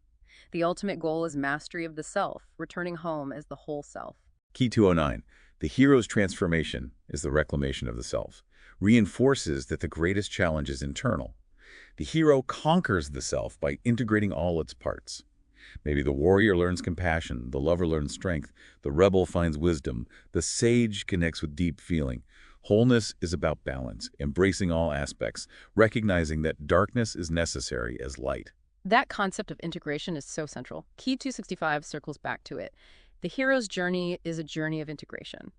The ultimate goal is mastery of the self, returning home as the whole self. Key 209. The hero's transformation is the reclamation of the self, reinforces that the greatest challenge is internal. The hero conquers the self by integrating all its parts. Maybe the warrior learns compassion, the lover learns strength, the rebel finds wisdom, the sage connects with deep feeling. Wholeness is about balance, embracing all aspects, recognizing that darkness is necessary as light. That concept of integration is so central. Key 265 circles back to it. The hero's journey is a journey of integration.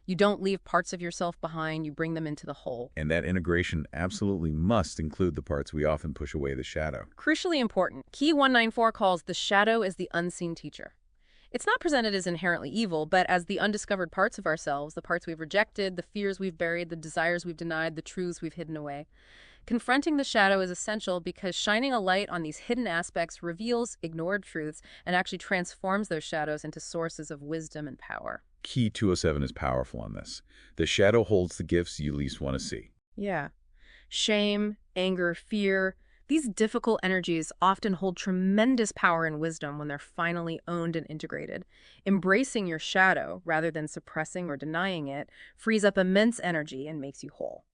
You don't leave parts of yourself behind, you bring them into the whole. And that integration absolutely must include the parts we often push away, the shadow. Crucially important, Key 194 calls the shadow as the unseen teacher. It's not presented as inherently evil, but as the undiscovered parts of ourselves, the parts we've rejected, the fears we've buried, the desires we've denied, the truths we've hidden away. Confronting the shadow is essential because shining a light on these hidden aspects reveals ignored truths and actually transforms those shadows into sources of wisdom and power. Key 207 is powerful on this. The shadow holds the gifts you least want to see. Yeah. Shame, anger, fear, these difficult energies often hold tremendous power and wisdom when they're finally owned and integrated. Embracing your shadow, rather than suppressing or denying it, frees up immense energy and makes you whole.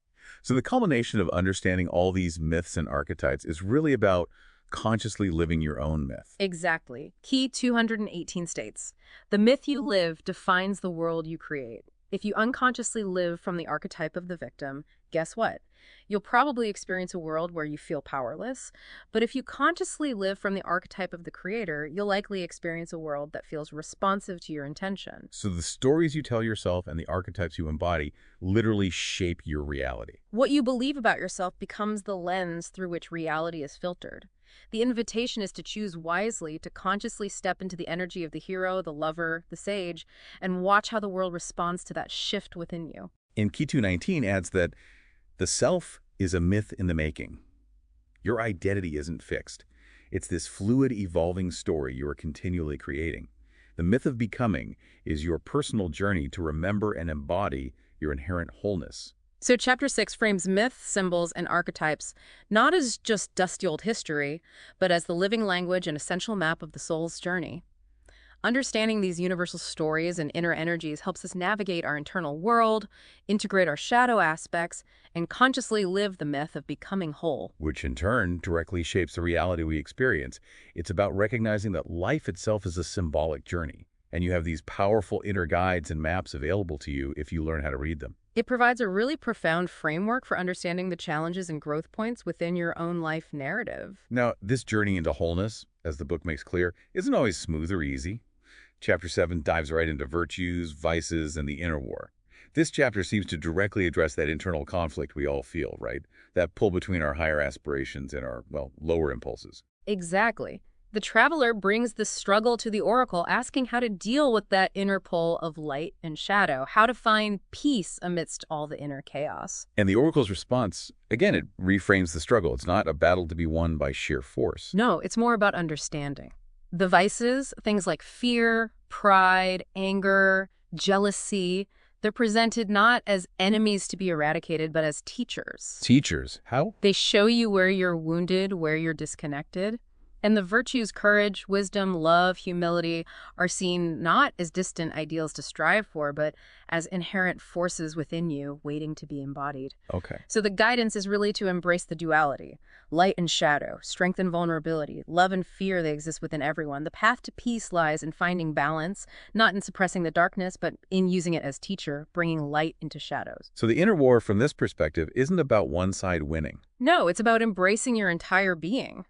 So the culmination of understanding all these myths and archetypes is really about consciously living your own myth. Exactly. Key 218 states, the myth you live defines the world you create. If you unconsciously live from the archetype of the victim, guess what? You'll probably experience a world where you feel powerless, but if you consciously live from the archetype of the creator, you'll likely experience a world that feels responsive to your intention. So the stories you tell yourself and the archetypes you embody literally shape your reality. What you believe about yourself becomes the lens through which reality is filtered. The invitation is to choose wisely, to consciously step into the energy of the hero, the lover, the sage, and watch how the world responds to that shift within you. And Key 219 adds that the self is a myth in the making. Your identity isn't fixed. It's this fluid, evolving story you are continually creating. The myth of becoming is your personal journey to remember and embody your inherent wholeness. So Chapter 6 frames myths, symbols, and archetypes not as just dusty old history, but as the living language and essential map of the soul's journey. Understanding these universal stories and inner energies helps us navigate our internal world, integrate our shadow aspects, and consciously live the myth of becoming whole. Which in turn directly shapes the reality we experience. It's about recognizing that life itself is a symbolic journey, and you have these powerful inner guides and maps available to you if you learn how to read them. It provides a really profound framework for understanding the challenges and growth points within your own life narrative. Now, this journey into wholeness, as the book makes clear, isn't always smooth or easy. Chapter 7 dives right into virtues, vices, and the inner war. This chapter seems to directly address that internal conflict we all feel, right? That pull between our higher aspirations and our, well, lower impulses. Exactly. The traveler brings the struggle to the oracle, asking how to deal with that inner pull of light and shadow, how to find peace amidst all the inner chaos. And the oracle's response, again, it reframes the struggle. It's not a battle to be won by sheer force. No, it's more about understanding. The vices, things like fear, pride, anger, jealousy, they're presented not as enemies to be eradicated, but as teachers. Teachers? How? They show you where you're wounded, where you're disconnected. And the virtues, courage, wisdom, love, humility are seen not as distant ideals to strive for, but as inherent forces within you waiting to be embodied. Okay. So the guidance is really to embrace the duality, light and shadow, strength and vulnerability, love and fear, they exist within everyone. The path to peace lies in finding balance, not in suppressing the darkness, but in using it as teacher, bringing light into shadows. So the inner war from this perspective isn't about one side winning. No, it's about embracing your entire being.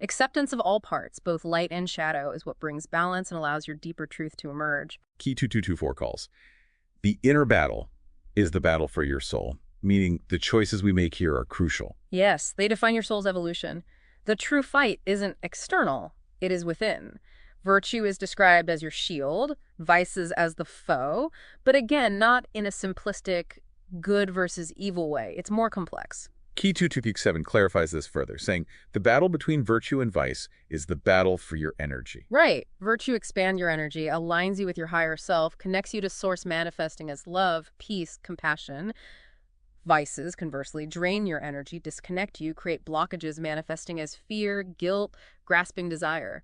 Acceptance of all parts, both light and shadow, is what brings balance and allows your deeper truth to emerge. Key 2224 calls. The inner battle is the battle for your soul, meaning the choices we make here are crucial. Yes, they define your soul's evolution. The true fight isn't external, it is within. Virtue is described as your shield, vices as the foe, but again, not in a simplistic good versus evil way. It's more complex. Key 2267 clarifies this further, saying the battle between virtue and vice is the battle for your energy. Right. Virtue expands your energy, aligns you with your higher self, connects you to source manifesting as love, peace, compassion. Vices, conversely, drain your energy, disconnect you, create blockages manifesting as fear, guilt, grasping desire.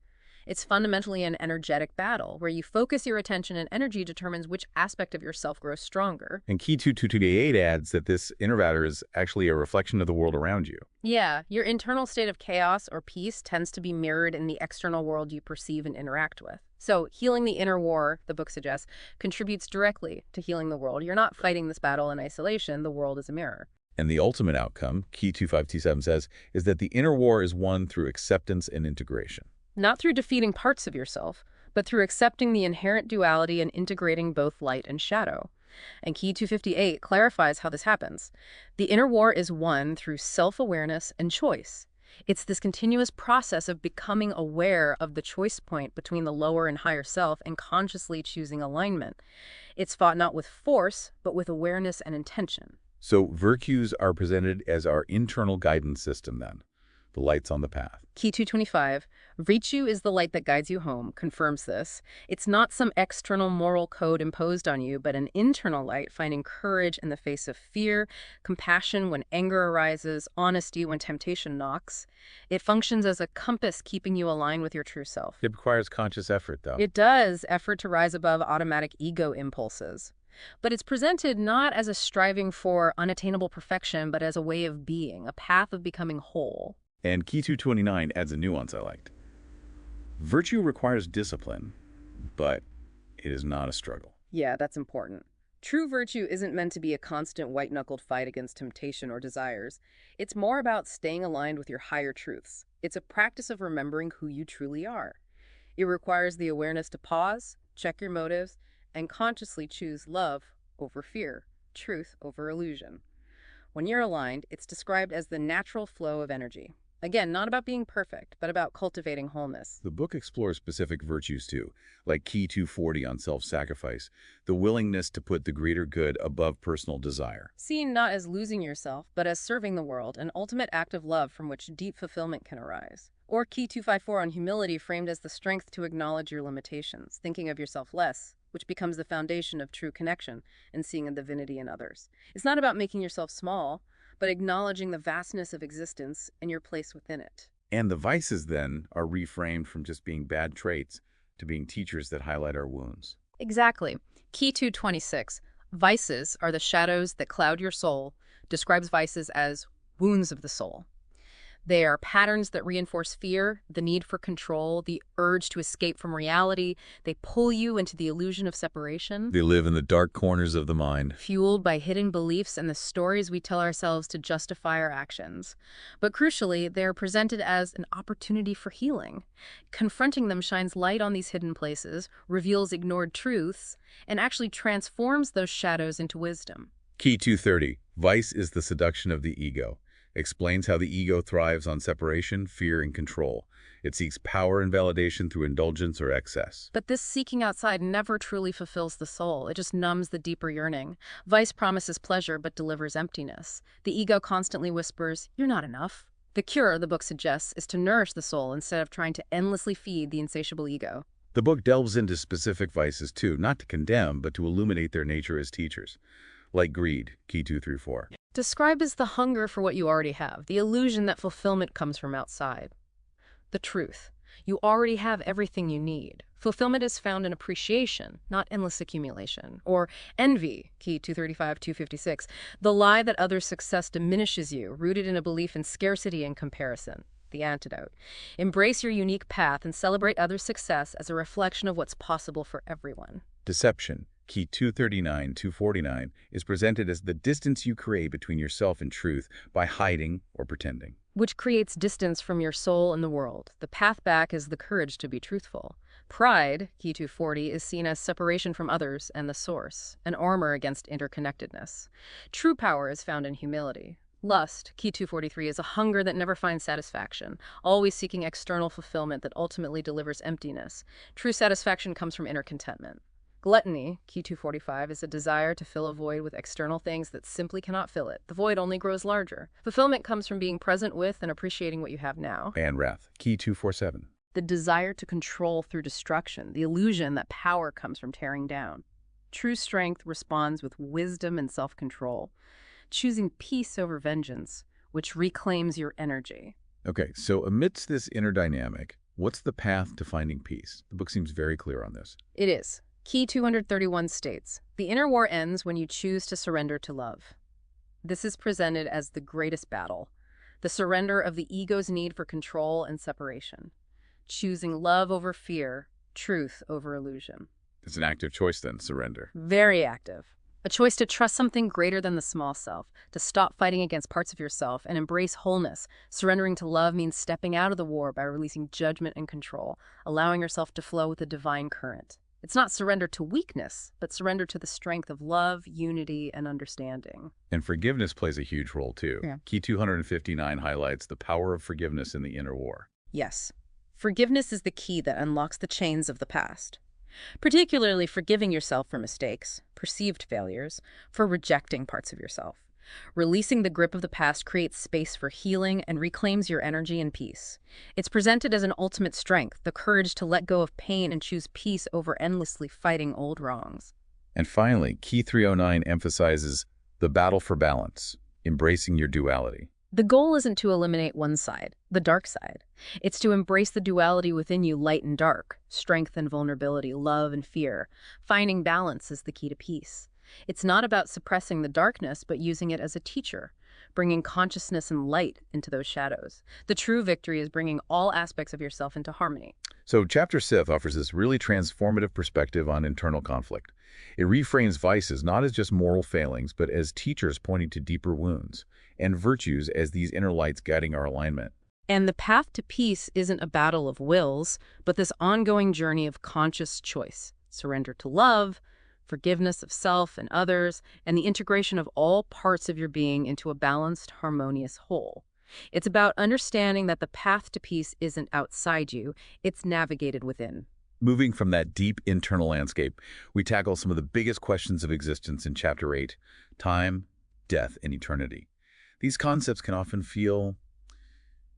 It's fundamentally an energetic battle where you focus your attention and energy determines which aspect of yourself grows stronger. And Key 2228 adds that this inner battle is actually a reflection of the world around you. Yeah, your internal state of chaos or peace tends to be mirrored in the external world you perceive and interact with. So healing the inner war, the book suggests, contributes directly to healing the world. You're not fighting this battle in isolation. The world is a mirror. And the ultimate outcome, Key 2527 says, is that the inner war is won through acceptance and integration. Not through defeating parts of yourself, but through accepting the inherent duality and integrating both light and shadow. And Key 258 clarifies how this happens. The inner war is won through self-awareness and choice. It's this continuous process of becoming aware of the choice point between the lower and higher self and consciously choosing alignment. It's fought not with force, but with awareness and intention. So virtues are presented as our internal guidance system then. The light's on the path. Key 225, virtue is the light that guides you home, confirms this. It's not some external moral code imposed on you, but an internal light finding courage in the face of fear, compassion when anger arises, honesty when temptation knocks. It functions as a compass keeping you aligned with your true self. It requires conscious effort, though. It does, effort to rise above automatic ego impulses. But it's presented not as a striving for unattainable perfection, but as a way of being, a path of becoming whole. And Key 229 adds a nuance I liked. Virtue requires discipline, but it is not a struggle. Yeah, that's important. True virtue isn't meant to be a constant white-knuckled fight against temptation or desires. It's more about staying aligned with your higher truths. It's a practice of remembering who you truly are. It requires the awareness to pause, check your motives, and consciously choose love over fear, truth over illusion. When you're aligned, it's described as the natural flow of energy. Again, not about being perfect, but about cultivating wholeness. The book explores specific virtues too, like Key 240 on self-sacrifice, the willingness to put the greater good above personal desire. Seen not as losing yourself, but as serving the world, an ultimate act of love from which deep fulfillment can arise. Or Key 254 on humility, framed as the strength to acknowledge your limitations, thinking of yourself less, which becomes the foundation of true connection and seeing a divinity in others. It's not about making yourself small, but acknowledging the vastness of existence and your place within it. And the vices, then, are reframed from just being bad traits to being teachers that highlight our wounds. Exactly. Key 226. Vices are the shadows that cloud your soul, describes vices as wounds of the soul. They are patterns that reinforce fear, the need for control, the urge to escape from reality. They pull you into the illusion of separation. They live in the dark corners of the mind, Fueled by hidden beliefs and the stories we tell ourselves to justify our actions. But crucially, they are presented as an opportunity for healing. Confronting them shines light on these hidden places, reveals ignored truths, and actually transforms those shadows into wisdom. Key 230, vice is the seduction of the ego. Explains how the ego thrives on separation, fear, and control. It seeks power and validation through indulgence or excess. But this seeking outside never truly fulfills the soul. It just numbs the deeper yearning. Vice promises pleasure but delivers emptiness. The ego constantly whispers, "You're not enough." The cure, the book suggests, is to nourish the soul instead of trying to endlessly feed the insatiable ego. The book delves into specific vices too, not to condemn, but to illuminate their nature as teachers. Like greed, Key 234. Described as the hunger for what you already have, the illusion that fulfillment comes from outside. The truth. You already have everything you need. Fulfillment is found in appreciation, not endless accumulation. Or envy, Key 235, 256. The lie that others' success diminishes you, rooted in a belief in scarcity and comparison. The antidote. Embrace your unique path and celebrate others' success as a reflection of what's possible for everyone. Deception, Key 239, 249, is presented as the distance you create between yourself and truth by hiding or pretending. Which creates distance from your soul and the world. The path back is the courage to be truthful. Pride, Key 240, is seen as separation from others and the source, an armor against interconnectedness. True power is found in humility. Lust, Key 243, is a hunger that never finds satisfaction, always seeking external fulfillment that ultimately delivers emptiness. True satisfaction comes from inner contentment. Gluttony, Key 245, is a desire to fill a void with external things that simply cannot fill it. The void only grows larger. Fulfillment comes from being present with and appreciating what you have now. And wrath, Key 247. The desire to control through destruction, the illusion that power comes from tearing down. True strength responds with wisdom and self-control, choosing peace over vengeance, which reclaims your energy. Okay, so amidst this inner dynamic, what's the path to finding peace? The book seems very clear on this. It is. Key 231 states, "The inner war ends when you choose to surrender to love." This is presented as the greatest battle, the surrender of the ego's need for control and separation, choosing love over fear, truth over illusion. It's an active choice then, surrender. Very active. A choice to trust something greater than the small self, to stop fighting against parts of yourself and embrace wholeness. Surrendering to love means stepping out of the war by releasing judgment and control, allowing yourself to flow with the divine current. It's not surrender to weakness, but surrender to the strength of love, unity, and understanding. And forgiveness plays a huge role too. Yeah. Key 259 highlights the power of forgiveness in the inner war. Yes. Forgiveness is the key that unlocks the chains of the past. Particularly forgiving yourself for mistakes, perceived failures, for rejecting parts of yourself. Releasing the grip of the past creates space for healing and reclaims your energy and peace. It's presented as an ultimate strength, the courage to let go of pain and choose peace over endlessly fighting old wrongs. And finally, Key 309 emphasizes the battle for balance, embracing your duality. The goal isn't to eliminate one side, the dark side. It's to embrace the duality within you, light and dark, strength and vulnerability, love and fear. Finding balance is the key to peace. It's not about suppressing the darkness, but using it as a teacher, bringing consciousness and light into those shadows. The true victory is bringing all aspects of yourself into harmony. So Chapter 6 offers this really transformative perspective on internal conflict. It reframes vices not as just moral failings, but as teachers pointing to deeper wounds, and virtues as these inner lights guiding our alignment. And the path to peace isn't a battle of wills, but this ongoing journey of conscious choice, surrender to love, forgiveness of self and others, and the integration of all parts of your being into a balanced, harmonious whole. It's about understanding that the path to peace isn't outside you, it's navigated within. Moving from that deep internal landscape, we tackle some of the biggest questions of existence in Chapter 8, time, death, and eternity. These concepts can often feel,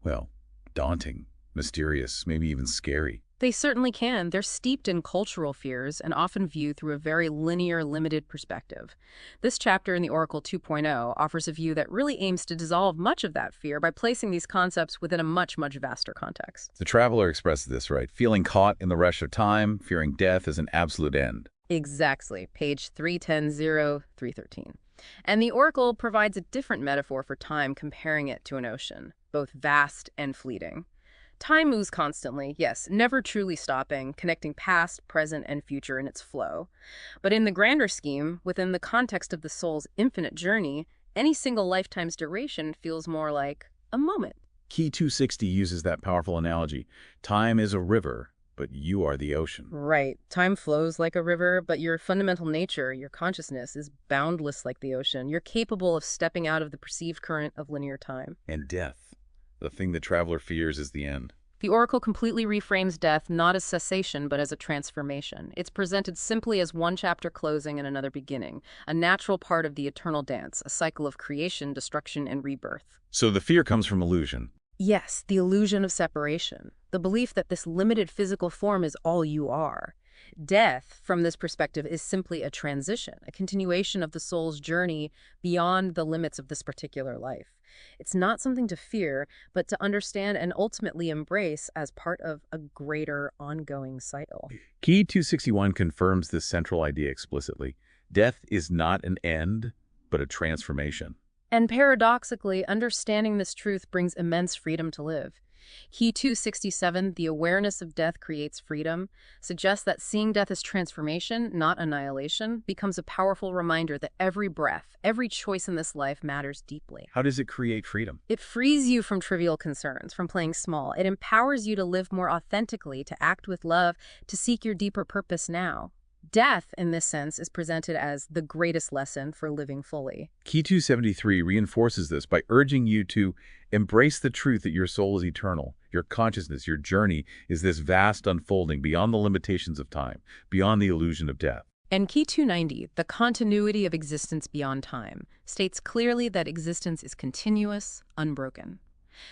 well, daunting, mysterious, maybe even scary. They certainly can. They're steeped in cultural fears and often viewed through a very linear, limited perspective. This chapter in the Oracle 2.0 offers a view that really aims to dissolve much of that fear by placing these concepts within a much, much vaster context. The traveler expresses this, right? Feeling caught in the rush of time, fearing death as an absolute end. Exactly. Page 310-313. And the Oracle provides a different metaphor for time, comparing it to an ocean, both vast and fleeting. Time moves constantly, yes, never truly stopping, connecting past, present, and future in its flow. But in the grander scheme, within the context of the soul's infinite journey, any single lifetime's duration feels more like a moment. Key 260 uses that powerful analogy. Time is a river, but you are the ocean. Right. Time flows like a river, but your fundamental nature, your consciousness, is boundless like the ocean. You're capable of stepping out of the perceived current of linear time. And death. The thing the traveler fears is the end. The Oracle completely reframes death not as cessation, but as a transformation. It's presented simply as one chapter closing and another beginning, a natural part of the eternal dance, a cycle of creation, destruction, and rebirth. So the fear comes from illusion. Yes, the illusion of separation, the belief that this limited physical form is all you are. Death, from this perspective, is simply a transition, a continuation of the soul's journey beyond the limits of this particular life. It's not something to fear, but to understand and ultimately embrace as part of a greater ongoing cycle. Key 261 confirms this central idea explicitly. Death is not an end, but a transformation. And paradoxically, understanding this truth brings immense freedom to live. Key 267, the awareness of death creates freedom, suggests that seeing death as transformation, not annihilation, becomes a powerful reminder that every breath, every choice in this life matters deeply. How does it create freedom? It frees you from trivial concerns, from playing small. It empowers you to live more authentically, to act with love, to seek your deeper purpose now. Death, in this sense, is presented as the greatest lesson for living fully. Key 273 reinforces this by urging you to embrace the truth that your soul is eternal. Your consciousness, your journey, is this vast unfolding beyond the limitations of time, beyond the illusion of death. And Key 290, the continuity of existence beyond time, states clearly that existence is continuous, unbroken.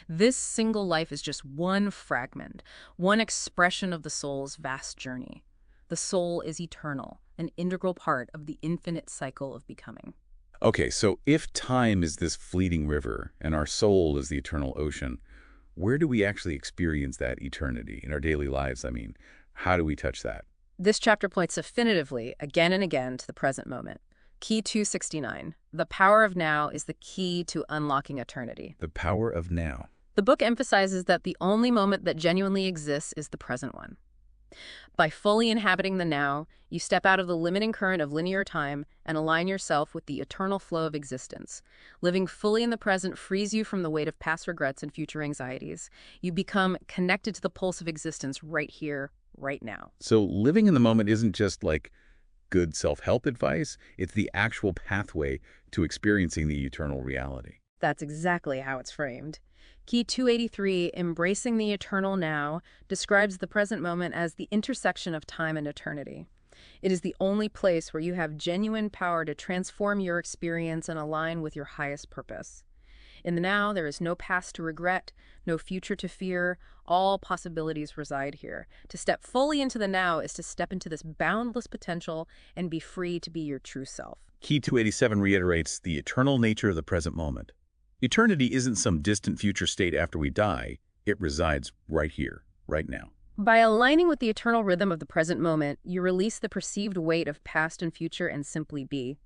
This single life is just one fragment, one expression of the soul's vast journey. The soul is eternal, an integral part of the infinite cycle of becoming. Okay, so if time is this fleeting river and our soul is the eternal ocean, where do we actually experience that eternity in our daily lives? I mean, how do we touch that? This chapter points definitively, again and again, to the present moment. Key 269, the power of now is the key to unlocking eternity. The power of now. The book emphasizes that the only moment that genuinely exists is the present one. By fully inhabiting the now, you step out of the limiting current of linear time and align yourself with the eternal flow of existence. Living fully in the present frees you from the weight of past regrets and future anxieties. You become connected to the pulse of existence right here, right now. So living in the moment isn't just like good self-help advice, it's the actual pathway to experiencing the eternal reality. That's exactly how it's framed. Key 283, Embracing the Eternal Now, describes the present moment as the intersection of time and eternity. It is the only place where you have genuine power to transform your experience and align with your highest purpose. In the now, there is no past to regret, no future to fear. All possibilities reside here. To step fully into the now is to step into this boundless potential and be free to be your true self. Key 287 reiterates the eternal nature of the present moment. Eternity isn't some distant future state after we die. It resides right here, right now. By aligning with the eternal rhythm of the present moment, you release the perceived weight of past and future and simply be.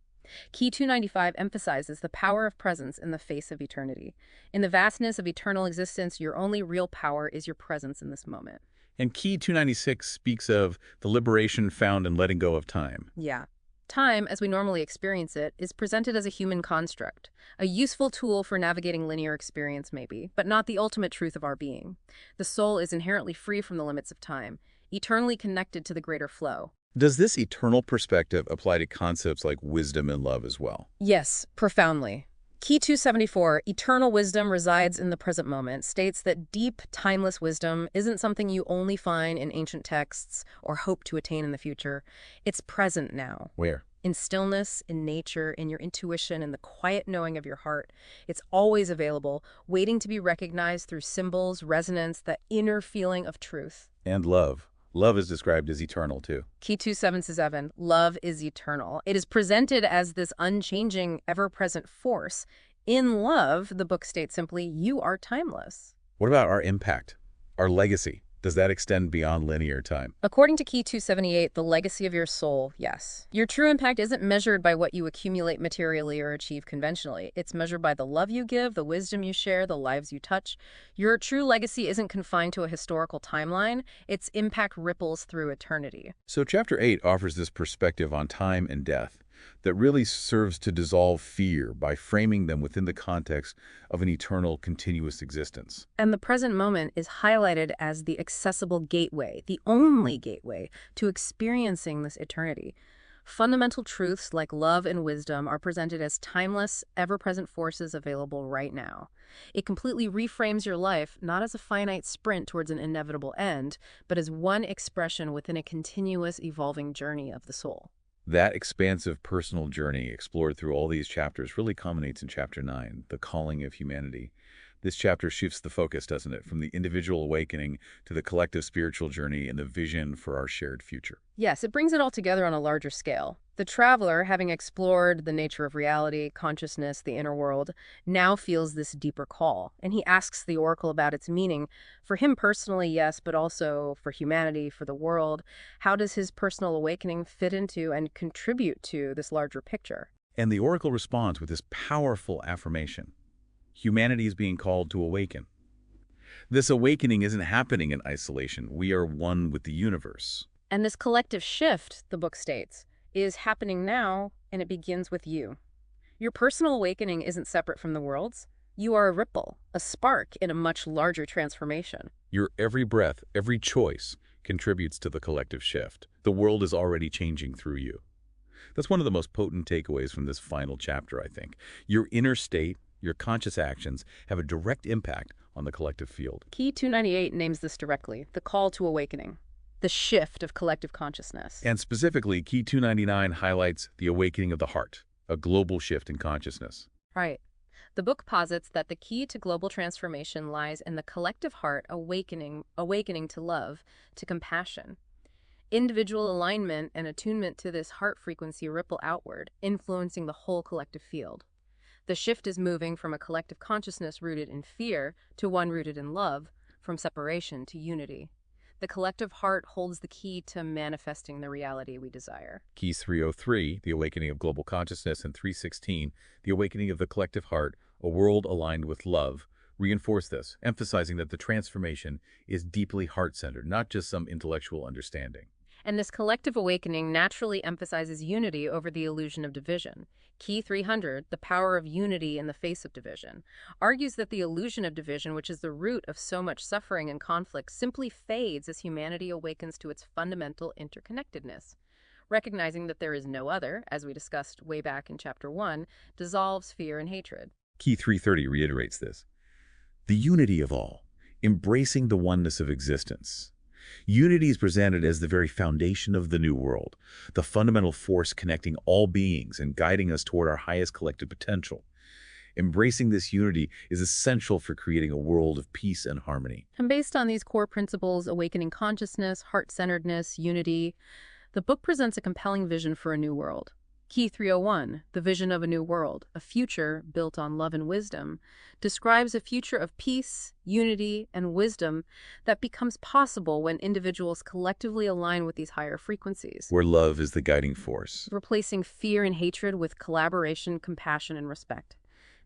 Key 295 emphasizes the power of presence in the face of eternity. In the vastness of eternal existence, your only real power is your presence in this moment. And Key 296 speaks of the liberation found in letting go of time. Yeah. Time, as we normally experience it, is presented as a human construct, a useful tool for navigating linear experience maybe, but not the ultimate truth of our being. The soul is inherently free from the limits of time, eternally connected to the greater flow. Does this eternal perspective apply to concepts like wisdom and love as well? Yes, profoundly. Key 274, eternal wisdom resides in the present moment, states that deep, timeless wisdom isn't something you only find in ancient texts or hope to attain in the future. It's present now. Where? In stillness, in nature, in your intuition, in the quiet knowing of your heart. It's always available, waiting to be recognized through symbols, resonance, that inner feeling of truth. And love. Love is described as eternal, too. Key 277, love is eternal. It is presented as this unchanging, ever-present force. In love, the book states simply, you are timeless. What about our impact, our legacy? Does that extend beyond linear time? According to Key 278, the legacy of your soul, yes. Your true impact isn't measured by what you accumulate materially or achieve conventionally. It's measured by the love you give, the wisdom you share, the lives you touch. Your true legacy isn't confined to a historical timeline. Its impact ripples through eternity. So Chapter 8 offers this perspective on time and death that really serves to dissolve fear by framing them within the context of an eternal, continuous existence. And the present moment is highlighted as the accessible gateway, the only gateway to experiencing this eternity. Fundamental truths like love and wisdom are presented as timeless, ever-present forces available right now. It completely reframes your life, not as a finite sprint towards an inevitable end, but as one expression within a continuous, evolving journey of the soul. That expansive personal journey explored through all these chapters really culminates in Chapter 9, The Calling of Humanity. This chapter shifts the focus, doesn't it, from the individual awakening to the collective spiritual journey and the vision for our shared future. Yes, it brings it all together on a larger scale. The traveler, having explored the nature of reality, consciousness, the inner world, now feels this deeper call, and he asks the oracle about its meaning. For him personally, yes, but also for humanity, for the world. How does his personal awakening fit into and contribute to this larger picture? And the oracle responds with this powerful affirmation. Humanity is being called to awaken. This awakening isn't happening in isolation. We are one with the universe. And this collective shift, the book states, is happening now, and it begins with you. Your personal awakening isn't separate from the world's. You are a ripple, a spark in a much larger transformation. Your every breath, every choice contributes to the collective shift. The world is already changing through you. That's one of the most potent takeaways from this final chapter, I think. Your inner state, your conscious actions have a direct impact on the collective field. Key 298 names this directly, the call to awakening, the shift of collective consciousness. And specifically, Key 299 highlights the awakening of the heart, a global shift in consciousness. Right. The book posits that the key to global transformation lies in the collective heart awakening to love, to compassion. Individual alignment and attunement to this heart frequency ripple outward, influencing the whole collective field. The shift is moving from a collective consciousness rooted in fear to one rooted in love, from separation to unity. The collective heart holds the key to manifesting the reality we desire. Keys 303, the awakening of global consciousness, and 316, the awakening of the collective heart, a world aligned with love, reinforce this, emphasizing that the transformation is deeply heart-centered, not just some intellectual understanding. And this collective awakening naturally emphasizes unity over the illusion of division. Key 300, the power of unity in the face of division, argues that the illusion of division, which is the root of so much suffering and conflict, simply fades as humanity awakens to its fundamental interconnectedness. Recognizing that there is no other, as we discussed way back in Chapter 1, dissolves fear and hatred. Key 330 reiterates this. The unity of all, embracing the oneness of existence. Unity is presented as the very foundation of the new world, the fundamental force connecting all beings and guiding us toward our highest collective potential. Embracing this unity is essential for creating a world of peace and harmony. And based on these core principles, awakening consciousness, heart-centeredness, unity, the book presents a compelling vision for a new world. Key 301, the vision of a new world, a future built on love and wisdom, describes a future of peace, unity, and wisdom that becomes possible when individuals collectively align with these higher frequencies. Where love is the guiding force. Replacing fear and hatred with collaboration, compassion, and respect.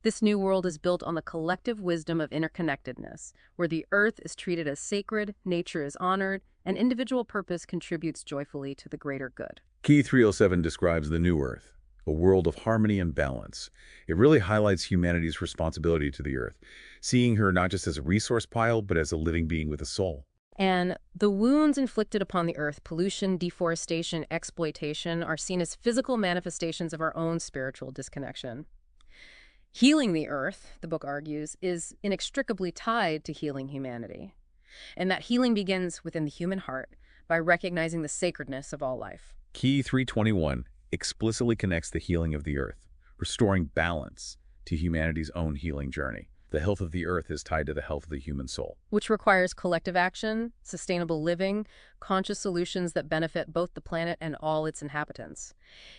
This new world is built on the collective wisdom of interconnectedness, where the earth is treated as sacred, nature is honored, and individual purpose contributes joyfully to the greater good. Key 307 describes the new Earth, a world of harmony and balance. It really highlights humanity's responsibility to the Earth, seeing her not just as a resource pile, but as a living being with a soul. And the wounds inflicted upon the earth, pollution, deforestation, exploitation, are seen as physical manifestations of our own spiritual disconnection. Healing the earth, the book argues, is inextricably tied to healing humanity. And that healing begins within the human heart by recognizing the sacredness of all life. Key 321 explicitly connects the healing of the Earth, restoring balance to humanity's own healing journey. The health of the Earth is tied to the health of the human soul, Which requires collective action, sustainable living, conscious solutions that benefit both the planet and all its inhabitants.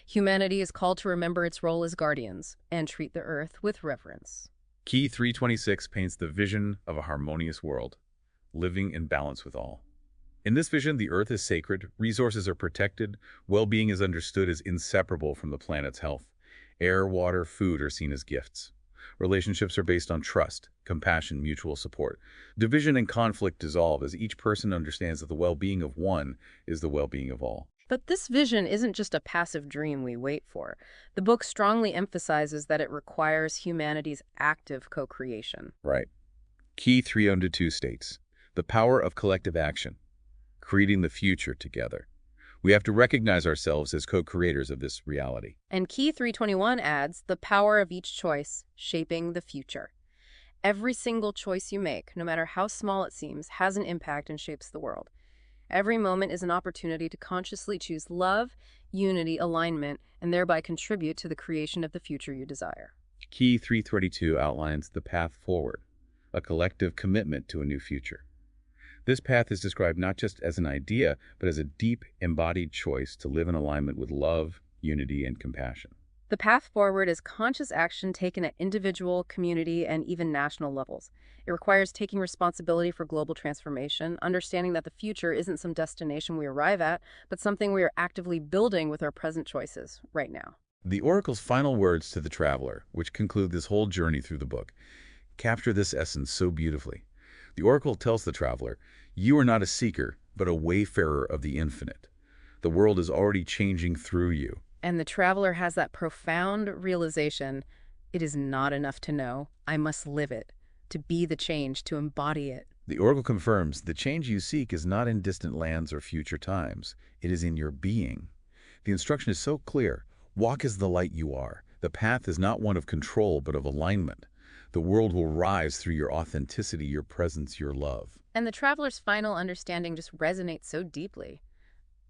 Humanity is called to remember its role as guardians and treat the earth with reverence. Key 326 paints the vision of a harmonious world, living in balance with all. In this vision, the Earth is sacred, resources are protected, well-being is understood as inseparable from the planet's health. Air, water, food are seen as gifts. Relationships are based on trust, compassion, mutual support. Division and conflict dissolve as each person understands that the well-being of one is the well-being of all. But this vision isn't just a passive dream we wait for. The book strongly emphasizes that it requires humanity's active co-creation. Right. Key 302 states, the power of collective action, creating the future together. We have to recognize ourselves as co-creators of this reality. And Key 321 adds, the power of each choice, shaping the future. Every single choice you make, no matter how small it seems, has an impact and shapes the world. Every moment is an opportunity to consciously choose love, unity, alignment, and thereby contribute to the creation of the future you desire. Key 332 outlines the path forward, a collective commitment to a new future. This path is described not just as an idea, but as a deep, embodied choice to live in alignment with love, unity, and compassion. The path forward is conscious action taken at individual, community, and even national levels. It requires taking responsibility for global transformation, understanding that the future isn't some destination we arrive at, but something we are actively building with our present choices right now. The Oracle's final words to the traveler, which conclude this whole journey through the book, capture this essence so beautifully. The Oracle tells the traveler, "You are not a seeker, but a wayfarer of the infinite. The world is already changing through you." And the traveler has that profound realization, it is not enough to know, I must live it, to be the change, to embody it. The Oracle confirms the change you seek is not in distant lands or future times. It is in your being. The instruction is so clear. Walk as the light you are. The path is not one of control, but of alignment. The world will rise through your authenticity, your presence, your love. And the traveler's final understanding just resonates so deeply.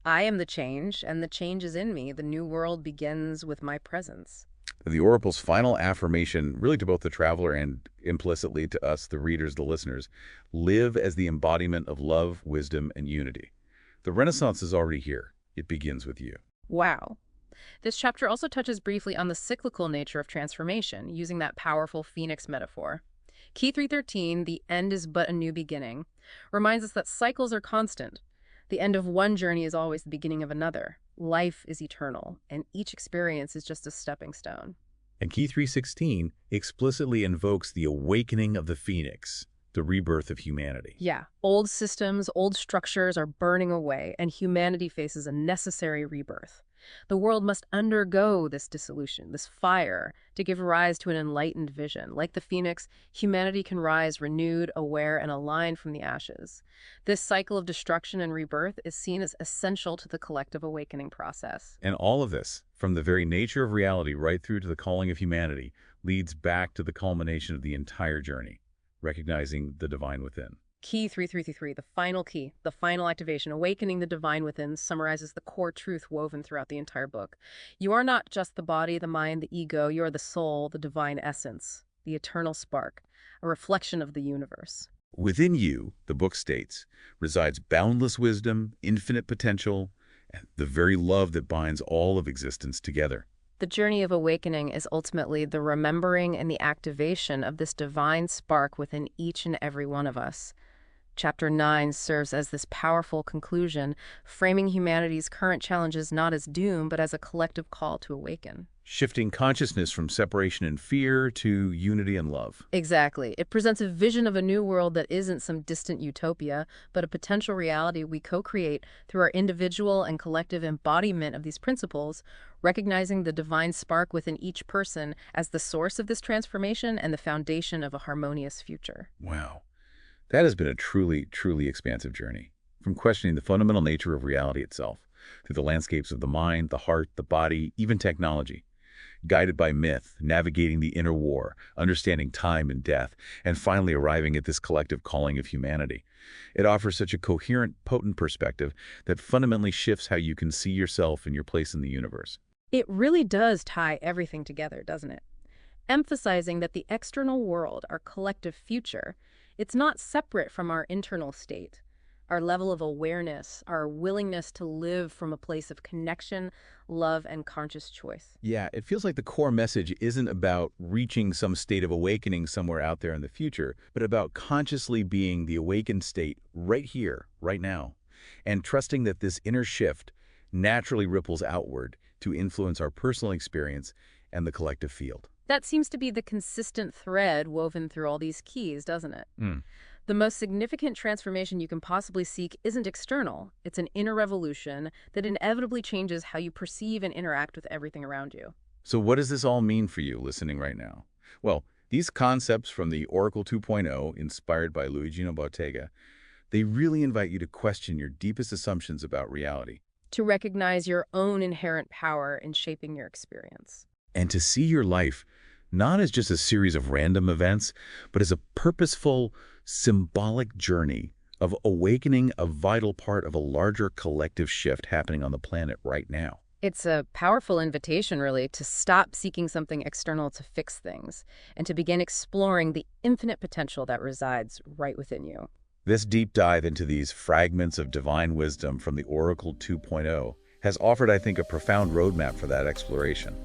I am the change, and the change is in me. The new world begins with my presence. The Oracle's final affirmation, really to both the traveler and implicitly to us, the readers, the listeners, live as the embodiment of love, wisdom, and unity. The Renaissance is already here. It begins with you. Wow. This chapter also touches briefly on the cyclical nature of transformation, using that powerful phoenix metaphor. Key 313, the end is but a new beginning, reminds us that cycles are constant. The end of one journey is always the beginning of another. Life is eternal, and each experience is just a stepping stone. And Key 316 explicitly invokes the awakening of the phoenix, the rebirth of humanity. Yeah, old systems, old structures are burning away, and humanity faces a necessary rebirth. The world must undergo this dissolution, this fire, to give rise to an enlightened vision. Like the phoenix, humanity can rise renewed, aware, and aligned from the ashes. This cycle of destruction and rebirth is seen as essential to the collective awakening process. And all of this, from the very nature of reality right through to the calling of humanity, leads back to the culmination of the entire journey, recognizing the divine within. Key 3333, the final key, the final activation, awakening the divine within, summarizes the core truth woven throughout the entire book. You are not just the body, the mind, the ego. You are the soul, the divine essence, the eternal spark, a reflection of the universe. Within you, the book states, resides boundless wisdom, infinite potential, and the very love that binds all of existence together. The journey of awakening is ultimately the remembering and the activation of this divine spark within each and every one of us. Chapter 9 serves as this powerful conclusion, framing humanity's current challenges not as doom, but as a collective call to awaken. shifting consciousness from separation and fear to unity and love. Exactly. It presents a vision of a new world that isn't some distant utopia, but a potential reality we co-create through our individual and collective embodiment of these principles, recognizing the divine spark within each person as the source of this transformation and the foundation of a harmonious future. Wow. That has been a truly, truly expansive journey. From questioning the fundamental nature of reality itself, through the landscapes of the mind, the heart, the body, even technology. Guided by myth, navigating the inner war, understanding time and death, and finally arriving at this collective calling of humanity. It offers such a coherent, potent perspective that fundamentally shifts how you can see yourself and your place in the universe. It really does tie everything together, doesn't it? Emphasizing that the external world, our collective future, it's not separate from our internal state. Our level of awareness, our willingness to live from a place of connection, love, and conscious choice. Yeah, it feels like the core message isn't about reaching some state of awakening somewhere out there in the future, but about consciously being the awakened state right here, right now, and trusting that this inner shift naturally ripples outward to influence our personal experience and the collective field. That seems to be the consistent thread woven through all these keys, doesn't it? The most significant transformation you can possibly seek isn't external. It's an inner revolution that inevitably changes how you perceive and interact with everything around you. So what does this all mean for you listening right now? Well, these concepts from the Oracle 2.0, inspired by Luigino Bottega, they really invite you to question your deepest assumptions about reality. To recognize your own inherent power in shaping your experience. And to see your life not as just a series of random events, but as a purposeful, symbolic journey of awakening a vital part of a larger collective shift happening on the planet right now. It's a powerful invitation, really, to stop seeking something external to fix things and to begin exploring the infinite potential that resides right within you. This deep dive into these fragments of divine wisdom from the Oracle 2.0 has offered, I think, a profound roadmap for that exploration.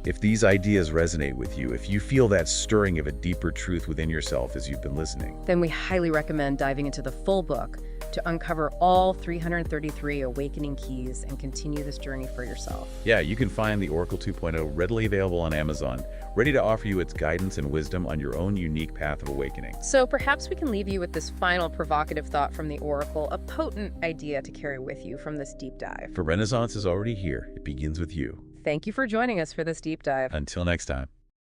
If these ideas resonate with you, if you feel that stirring of a deeper truth within yourself as you've been listening, then we highly recommend diving into the full book to uncover all 333 awakening keys and continue this journey for yourself. Yeah, you can find the Oracle 2.0 readily available on Amazon, ready to offer you its guidance and wisdom on your own unique path of awakening. So perhaps we can leave you with this final provocative thought from the Oracle, a potent idea to carry with you from this deep dive. For Renaissance is already here. It begins with you. Thank you for joining us for this deep dive. Until next time.